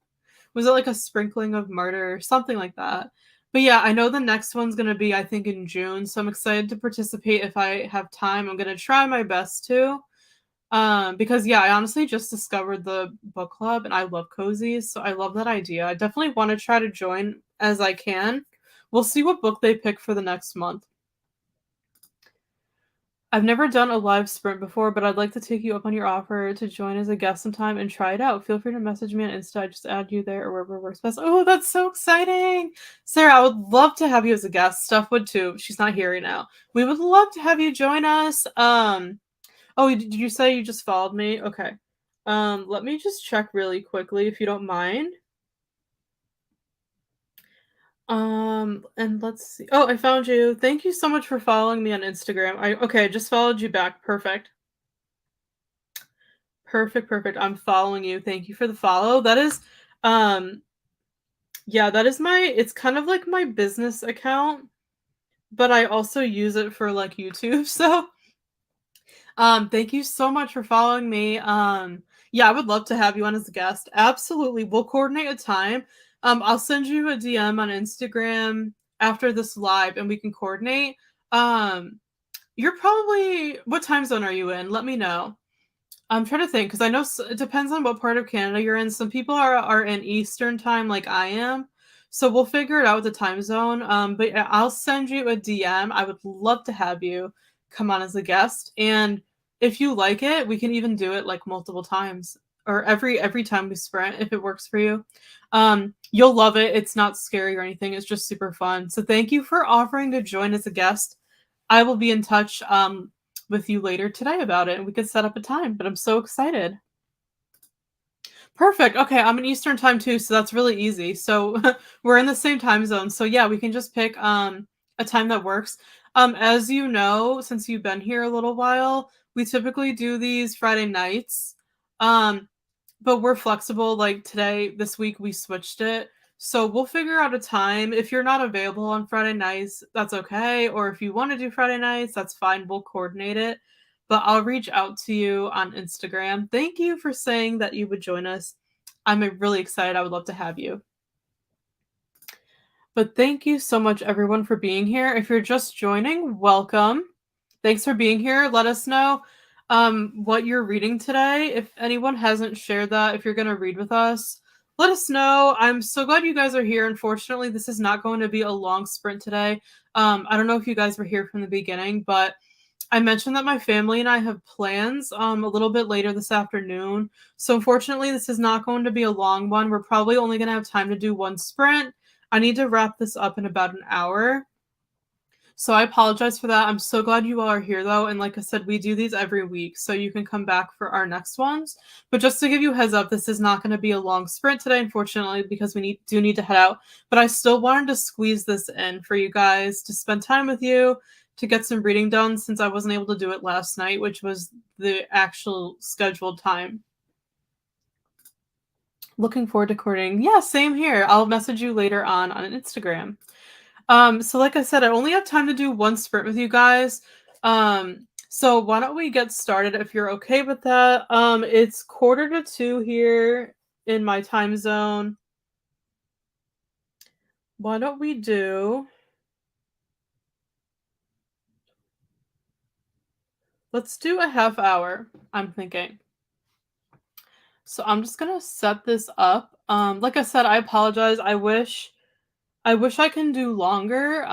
Was it like a sprinkling of murder or something like that? But yeah, I know the next one's gonna be, I think, in June, so I'm excited to participate if I have time. I'm gonna try my best to. Because yeah, I honestly just discovered the book club and I love cozies, so I love that idea. I definitely want to try to join as I can. We'll see what book they pick for the next month. I've never done a live sprint before, but I'd like to take you up on your offer to join as a guest sometime and try it out. Feel free to message me on Insta. I just add you there or wherever works best. Oh, that's so exciting. Sarah, I would love to have you as a guest. Steph would too. She's not here right now. We would love to have you join us. Oh, did you say you just followed me? Okay. Let me just check really quickly if you don't mind. And let's see. Oh, I found you. Thank you so much for following me on Instagram. I just followed you back. Perfect. Perfect, perfect. I'm following you. Thank you for the follow. That is um yeah, that is it's kind of like my business account, but I also use it for like YouTube. So, thank you so much for following me. Yeah, I would love to have you on as a guest. Absolutely. We'll coordinate a time. I'll send you a DM on Instagram after this live and we can coordinate. Um, you're probably what time zone are you in? Let me know. I'm trying to think because I know it depends on what part of Canada you're in. Some people are in Eastern time, like I am, so we'll figure it out with the time zone. But yeah, I'll send you a DM. I would love to have you come on as a guest, and if you like it, we can even do it like multiple times or every time we sprint if it works for you. You'll love it. It's not scary or anything. It's just super fun. So thank you for offering to join as a guest. I will be in touch. With you later today about it and we could set up a time, but I'm so excited. Perfect. Okay, I'm in Eastern time too, so that's really easy. So we're in the same time zone. So yeah, we can just pick a time that works. As you know, since you've been here a little while, we typically do these Friday nights. Um but we're flexible. Like today, this week, we switched it. So we'll figure out a time. If you're not available on Friday nights, that's okay. Or if you want to do Friday nights, that's fine. We'll coordinate it. But I'll reach out to you on Instagram. Thank you for saying that you would join us. I'm really excited. I would love to have you. But thank you so much, everyone, for being here. If you're just joining, welcome. Thanks for being here. Let us know what you're reading today. If anyone hasn't shared that, if you're going to read with us, let us know. I'm so glad you guys are here. Unfortunately, this is not going to be a long sprint today. I don't know if you guys were here from the beginning, but I mentioned that my family and I have plans a little bit later this afternoon. So unfortunately, this is not going to be a long one. We're probably only going to have time to do one sprint. I need to wrap this up in about an hour. So I apologize for that. I'm so glad you all are here though. And like I said, we do these every week. So you can come back for our next ones. But just to give you a heads up, this is not going to be a long sprint today, unfortunately, because we do need to head out. But I still wanted to squeeze this in for you guys to spend time with you, to get some reading done since I wasn't able to do it last night, which was the actual scheduled time. Looking forward to recording. Yeah, same here. I'll message you later on Instagram. So like I said, I only have time to do one sprint with you guys. So why don't we get started if you're okay with that? It's 1:45 here in my time zone. Why don't we do... Let's do a half hour, I'm thinking. So I'm just gonna set this up. Like I said, I apologize. I wish I can do longer.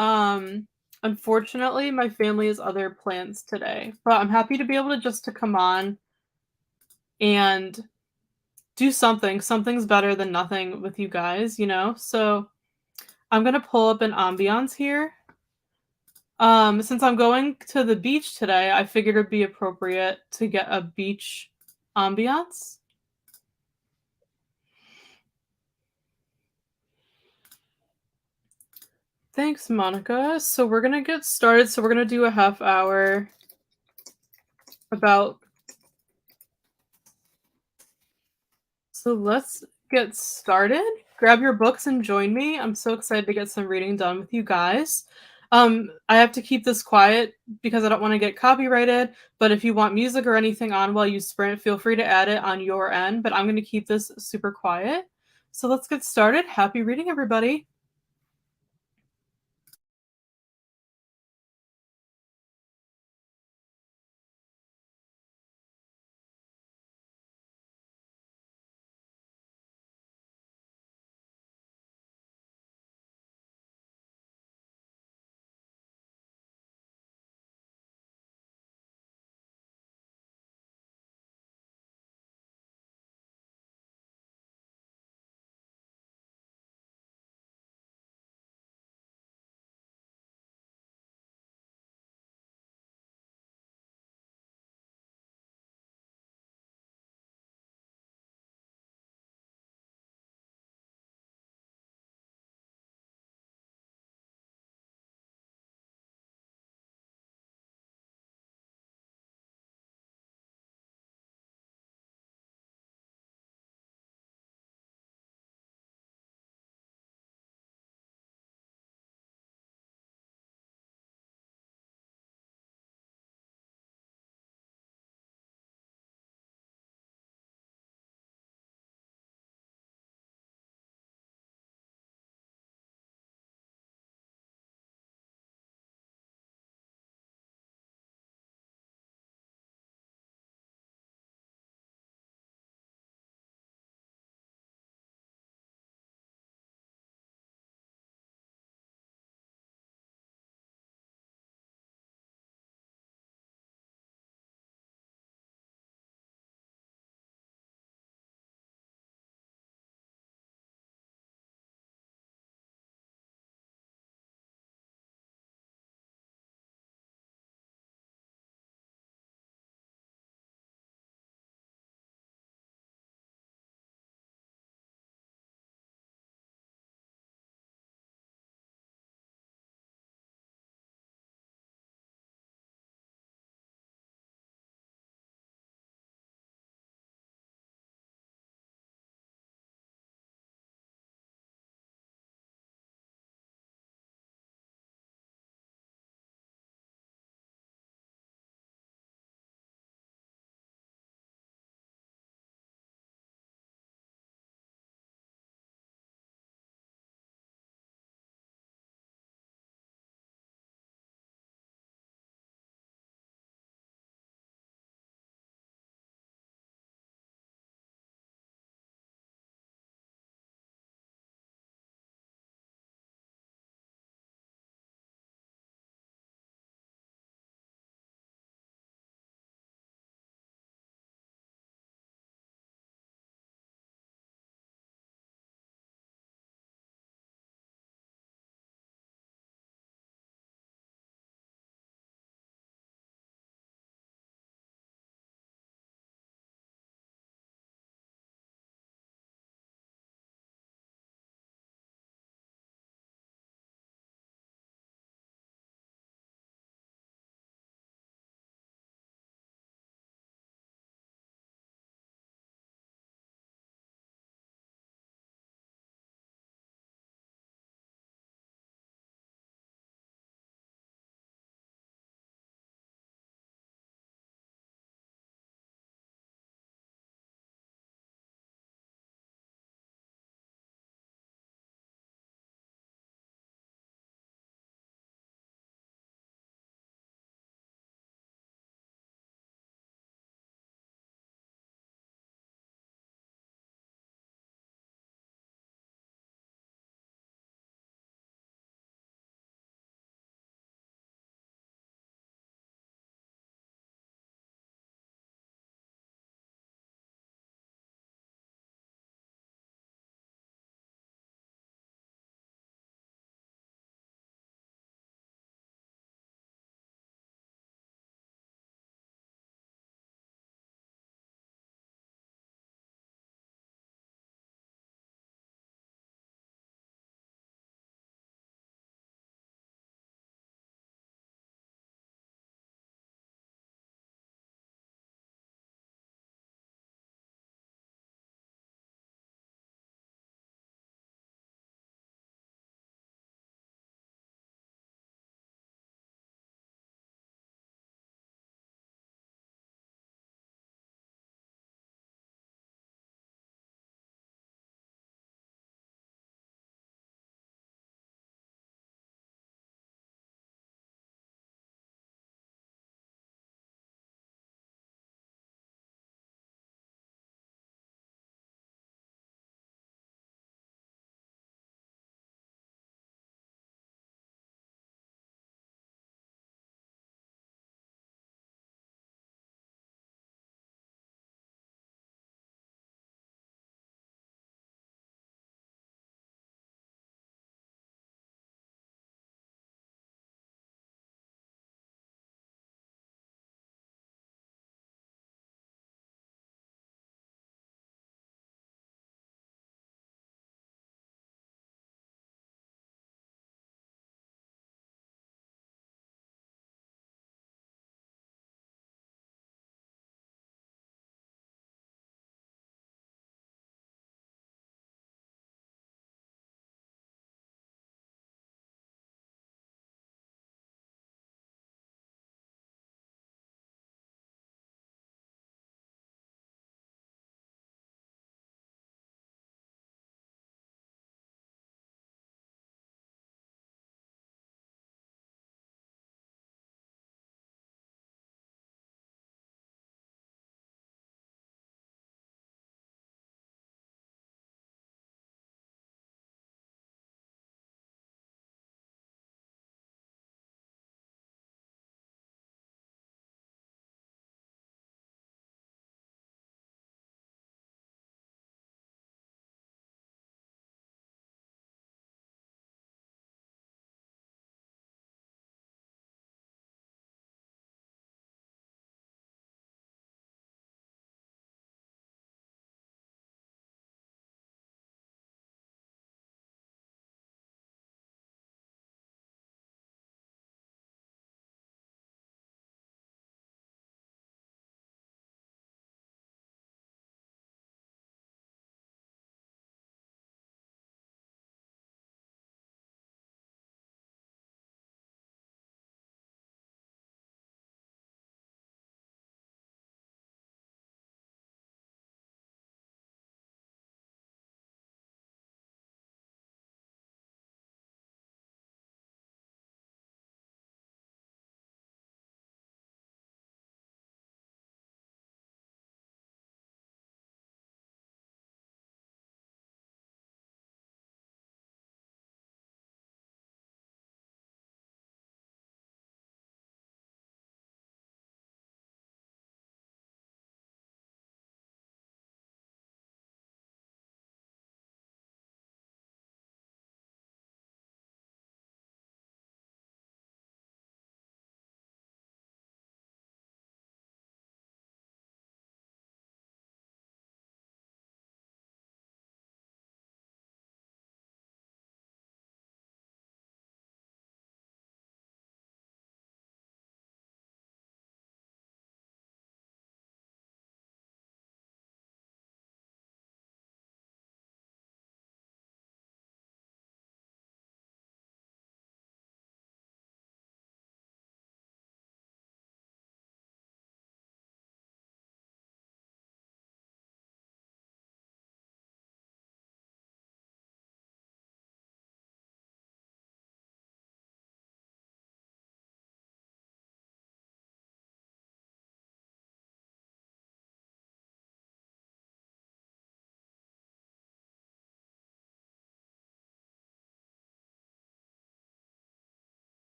Unfortunately, my family has other plans today, but I'm happy to be able to just to come on and do something. Something's better than nothing with you guys, you know? So I'm gonna pull up an ambiance here. Since I'm going to the beach today, I figured it'd be appropriate to get a beach ambiance. Thanks, Monica. So we're gonna get started. So we're gonna do a half hour about. So let's get started. Grab your books and join me. I'm so excited to get some reading done with you guys. I have to keep this quiet because I don't want to get copyrighted. But if you want music or anything on while you sprint, feel free to add it on your end. But I'm going to keep this super quiet. So let's get started. Happy reading, everybody.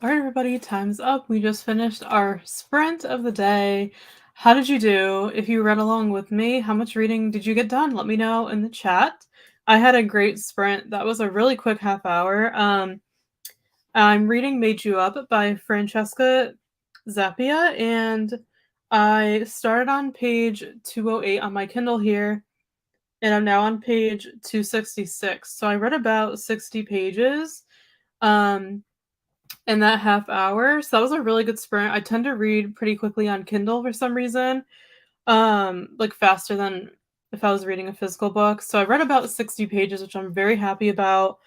All right, everybody, time's up. We just finished our sprint of the day. How did you do? If you read along with me, how much reading did you get done? Let me know in the chat. I had a great sprint. That was a really quick half hour. I'm reading Made You Up by Francesca Zappia, and I started on page 208 on my Kindle here, and I'm now on page 266. So I read about 60 pages. In that half hour. So that was a really good sprint. I tend to read pretty quickly on Kindle for some reason, like faster than if I was reading a physical book. So I read about 60 pages, which I'm very happy about.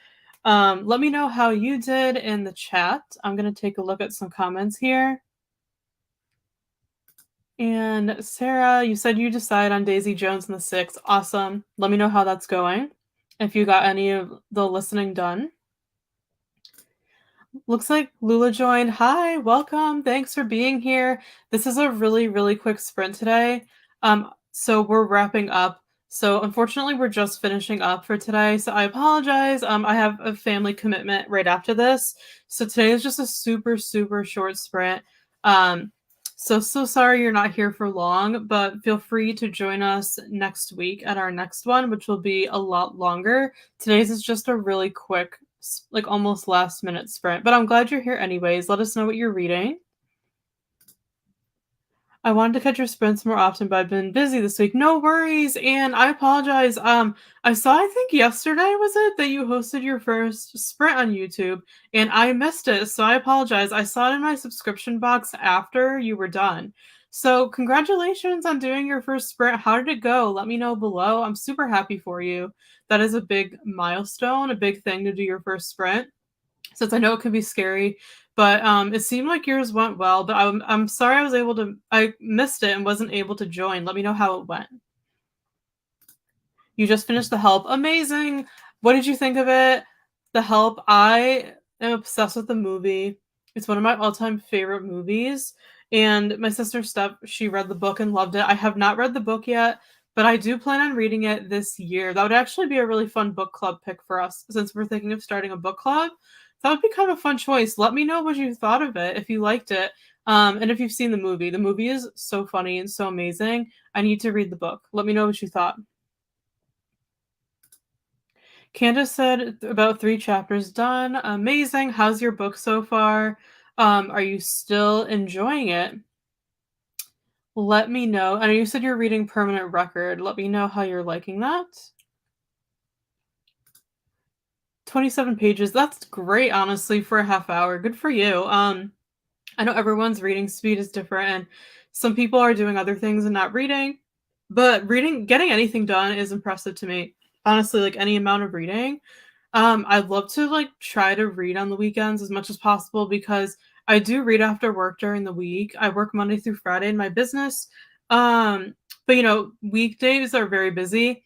Let me know how you did in the chat. I'm going to take a look at some comments here. And Sarah, you said you decided on Daisy Jones and the Six. Awesome. Let me know how that's going. If you got any of the listening done. Looks like Lula joined. Hi, welcome. Thanks for being here. This is a really, really quick sprint today. So we're wrapping up. So unfortunately, we're just finishing up for today. So I apologize. I have a family commitment right after this. So today is just a super, super short sprint. So sorry you're not here for long, but feel free to join us next week at our next one, which will be a lot longer. Today's is just a really quick, like almost last minute sprint, but I'm glad you're here anyways. Let us know what you're reading. I wanted to catch your sprints more often, but I've been busy this week. No worries, and I apologize. I saw, I think yesterday was it, that you hosted your first sprint on YouTube, and I missed it, so I apologize. I saw it in my subscription box after you were done. So congratulations on doing your first sprint. How did it go? Let me know below. I'm super happy for you. That is a big milestone, a big thing to do your first sprint, since I know it can be scary. But it seemed like yours went well. But I'm sorry I missed it and wasn't able to join. Let me know how it went. You just finished The Help. Amazing. What did you think of it? The Help. I am obsessed with the movie. It's one of my all-time favorite movies. And my sister Steph, she read the book and loved it. I have not read the book yet, but I do plan on reading it this year. That would actually be a really fun book club pick for us, since we're thinking of starting a book club. That would be kind of a fun choice. Let me know what you thought of it, if you liked it. And if you've seen the movie. The movie is so funny and so amazing. I need to read the book. Let me know what you thought. Candace said about 3 chapters done. Amazing. How's your book so far? Are you still enjoying it? Let me know. I know you said you're reading Permanent Record. Let me know how you're liking that. 27 pages. That's great, honestly, for a half hour. Good for you. I know everyone's reading speed is different, and some people are doing other things and not reading. But getting anything done is impressive to me. Honestly, like any amount of reading. I'd love to like try to read on the weekends as much as possible, because I do read after work during the week. I work Monday through Friday in my business. But weekdays are very busy.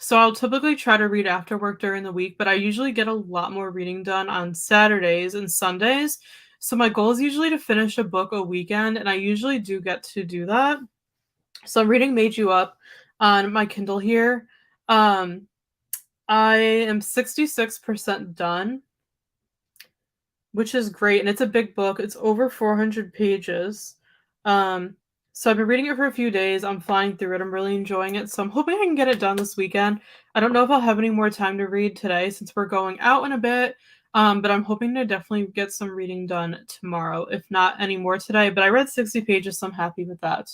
So I'll typically try to read after work during the week, but I usually get a lot more reading done on Saturdays and Sundays. So my goal is usually to finish a book a weekend, and I usually do get to do that. So I'm reading Made You Up on my Kindle here. I am 66% done, which is great, and it's a big book. It's over 400 pages. So I've been reading it for a few days. I'm flying through it. I'm really enjoying it. So I'm hoping I can get it done this weekend. I don't know if I'll have any more time to read today, since we're going out in a bit. But I'm hoping to definitely get some reading done tomorrow, if not any more today. But I read 60 pages, so I'm happy with that.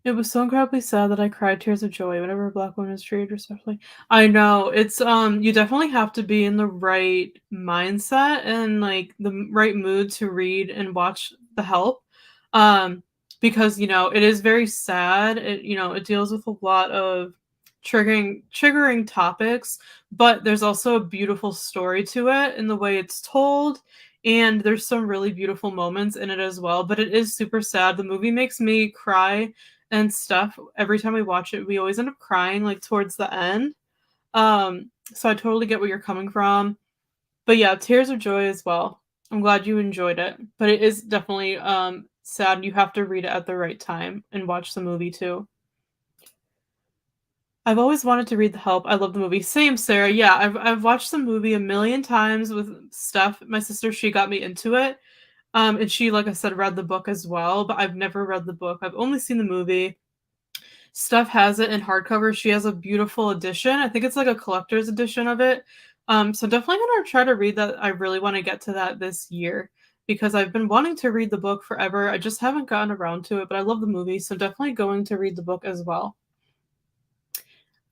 It was so incredibly sad that I cried tears of joy whenever a Black woman is treated respectfully. I know, it's you definitely have to be in the right mindset and like the right mood to read and watch The Help. Because it is very sad. It deals with a lot of triggering topics, but there's also a beautiful story to it in the way it's told. And there's some really beautiful moments in it as well, but it is super sad. The movie makes me cry and stuff. Every time we watch it, we always end up crying like towards the end. So I totally get where you're coming from. But yeah, tears of joy as well. I'm glad you enjoyed it. But it is definitely sad. You have to read it at the right time and watch the movie too. I've always wanted to read The Help. I love the movie. Same, Sarah. Yeah, I've watched the movie a million times with Steph, my sister. She got me into it. And she, like I said, read the book as well, but I've never read the book. I've only seen the movie. Steph has it in hardcover. She has a beautiful edition. I think it's like a collector's edition of it. So definitely gonna try to read that. I really want to get to that this year because I've been wanting to read the book forever. I just haven't gotten around to it, but I love the movie, so definitely going to read the book as well.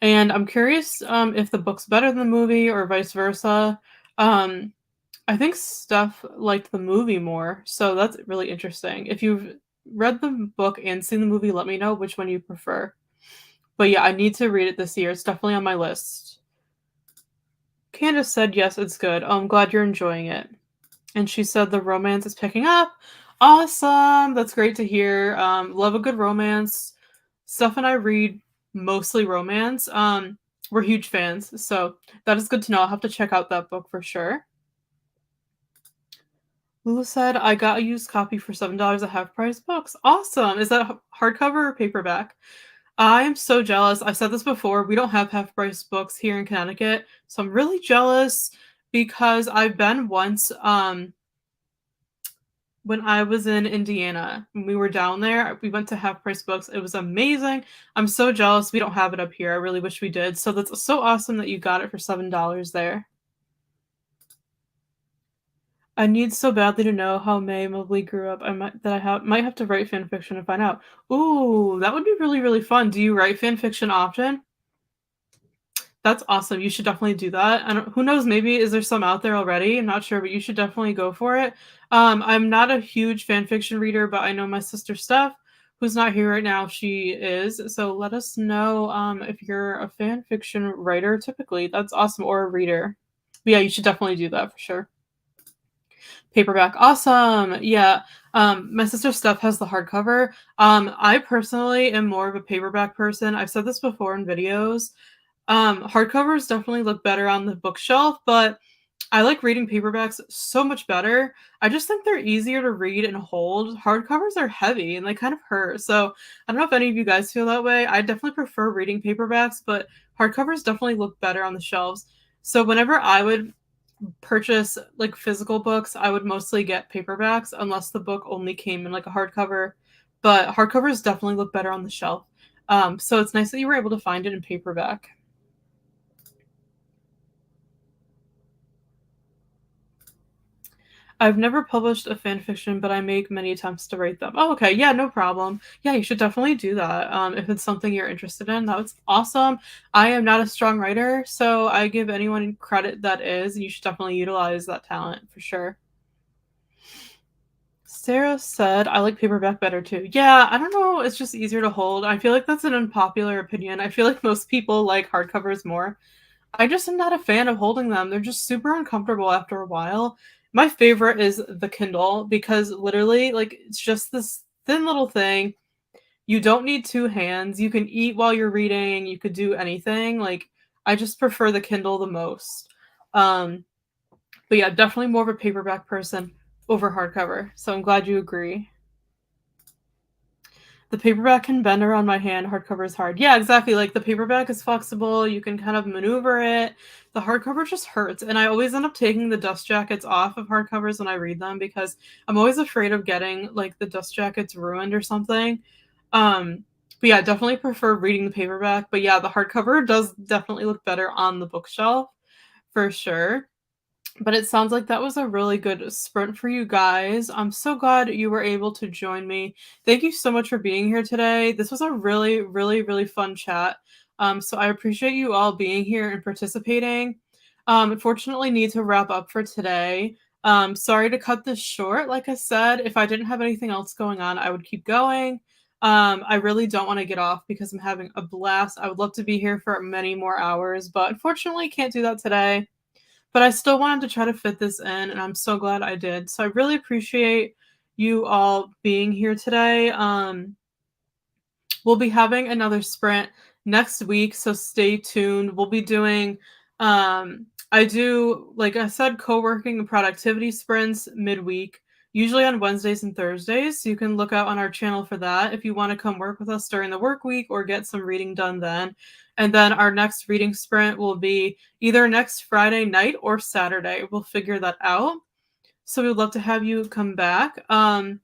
And I'm curious if the book's better than the movie or vice versa. Um, I think Steph liked the movie more, so that's really interesting. If you've read the book and seen the movie, let me know which one you prefer. But yeah, I need to read it this year. It's definitely on my list. Candace said, yes, it's good. Oh, I'm glad you're enjoying it. And she said the romance is picking up. Awesome. That's great to hear. Love a good romance. Steph and I read mostly romance. We're huge fans. So that is good to know. I'll have to check out that book for sure. Lula said, I got a used copy for $7 at Half Price Books. Awesome. Is that hardcover or paperback? I am so jealous. I've said this before. We don't have Half Price Books here in Connecticut. So I'm really jealous because I've been once when I was in Indiana. When we were down there, we went to Half Price Books. It was amazing. I'm so jealous we don't have it up here. I really wish we did. So that's so awesome that you got it for $7 there. I need so badly to know how May Mobley grew up. Might have to write fan fiction to find out. Ooh, that would be really, really fun. Do you write fan fiction often? That's awesome. You should definitely do that. I don't, who knows, maybe is there some out there already? I'm not sure, but you should definitely go for it. I'm not a huge fan fiction reader, but I know my sister Steph, who's not here right now, she is. So let us know if you're a fan fiction writer typically. That's awesome, or a reader. But yeah, you should definitely do that for sure. Paperback, awesome. Yeah. My sister Steph has the hardcover. I personally am more of a paperback person. I've said this before in videos. Hardcovers definitely look better on the bookshelf, but I like reading paperbacks so much better. I just think they're easier to read and hold. Hardcovers are heavy and they kind of hurt. So I don't know if any of you guys feel that way. I definitely prefer reading paperbacks, but hardcovers definitely look better on the shelves. So whenever I would purchase like physical books, I would mostly get paperbacks unless the book only came in like a hardcover. But hardcovers definitely look better on the shelf. So it's nice that you were able to find it in paperback. I've never published a fan fiction, but I make many attempts to write them. Oh, okay. Yeah, no problem. Yeah, you should definitely do that. If it's something you're interested in, that's awesome. I am not a strong writer, so I give anyone credit that is. You should definitely utilize that talent for sure. Sarah said, I like paperback better too. Yeah, I don't know. It's just easier to hold. I feel like that's an unpopular opinion. I feel like most people like hardcovers more. I just am not a fan of holding them. They're just super uncomfortable after a while. My favorite is the Kindle because literally, like, it's just this thin little thing. You don't need two hands. You can eat while you're reading. You could do anything. Like, I just prefer the Kindle the most. Um, but yeah, definitely more of a paperback person over hardcover. So I'm glad you agree. The paperback can bend around my hand, hardcover is hard. Yeah, exactly. Like the paperback is flexible, you can kind of maneuver it. The hardcover just hurts. And I always end up taking the dust jackets off of hardcovers when I read them because I'm always afraid of getting like the dust jackets ruined or something. But yeah, I definitely prefer reading the paperback. But yeah, the hardcover does definitely look better on the bookshelf for sure. But it sounds like that was a really good sprint for you guys. I'm so glad you were able to join me. Thank you so much for being here today. This was a really, really, really fun chat. So I appreciate you all being here and participating. Unfortunately, need to wrap up for today. Sorry to cut this short. Like I said, if I didn't have anything else going on, I would keep going. I really don't want to get off because I'm having a blast. I would love to be here for many more hours, but unfortunately, can't do that today. But I still wanted to try to fit this in, and I'm so glad I did. So I really appreciate you all being here today. We'll be having another sprint next week, so stay tuned. We'll be doing, I do, like I said, co-working and productivity sprints midweek. usually on Wednesdays and Thursdays. So you can look out on our channel for that if you want to come work with us during the work week or get some reading done then. And then our next reading sprint will be either next Friday night or Saturday. We'll figure that out. So we'd love to have you come back. And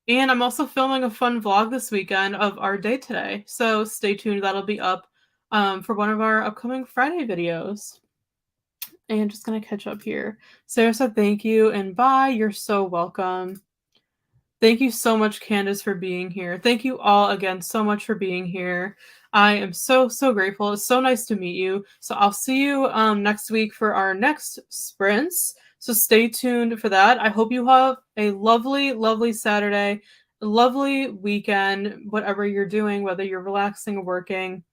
I'm also filming a fun vlog this weekend of our day today. So stay tuned. That'll be up for one of our upcoming Friday videos. And just going to catch up here. Sarah said thank you and bye. You're so welcome. Thank you so much, Candace, for being here. Thank you all again so much for being here. I am so grateful. It's so nice to meet you. So I'll see you next week for our next sprints. So stay tuned for that. I hope you have a lovely Saturday, a lovely weekend, whatever you're doing, whether you're relaxing or working.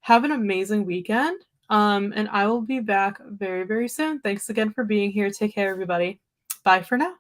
Have an amazing weekend. And I will be back very soon. Thanks again for being here. Take care, everybody. Bye for now.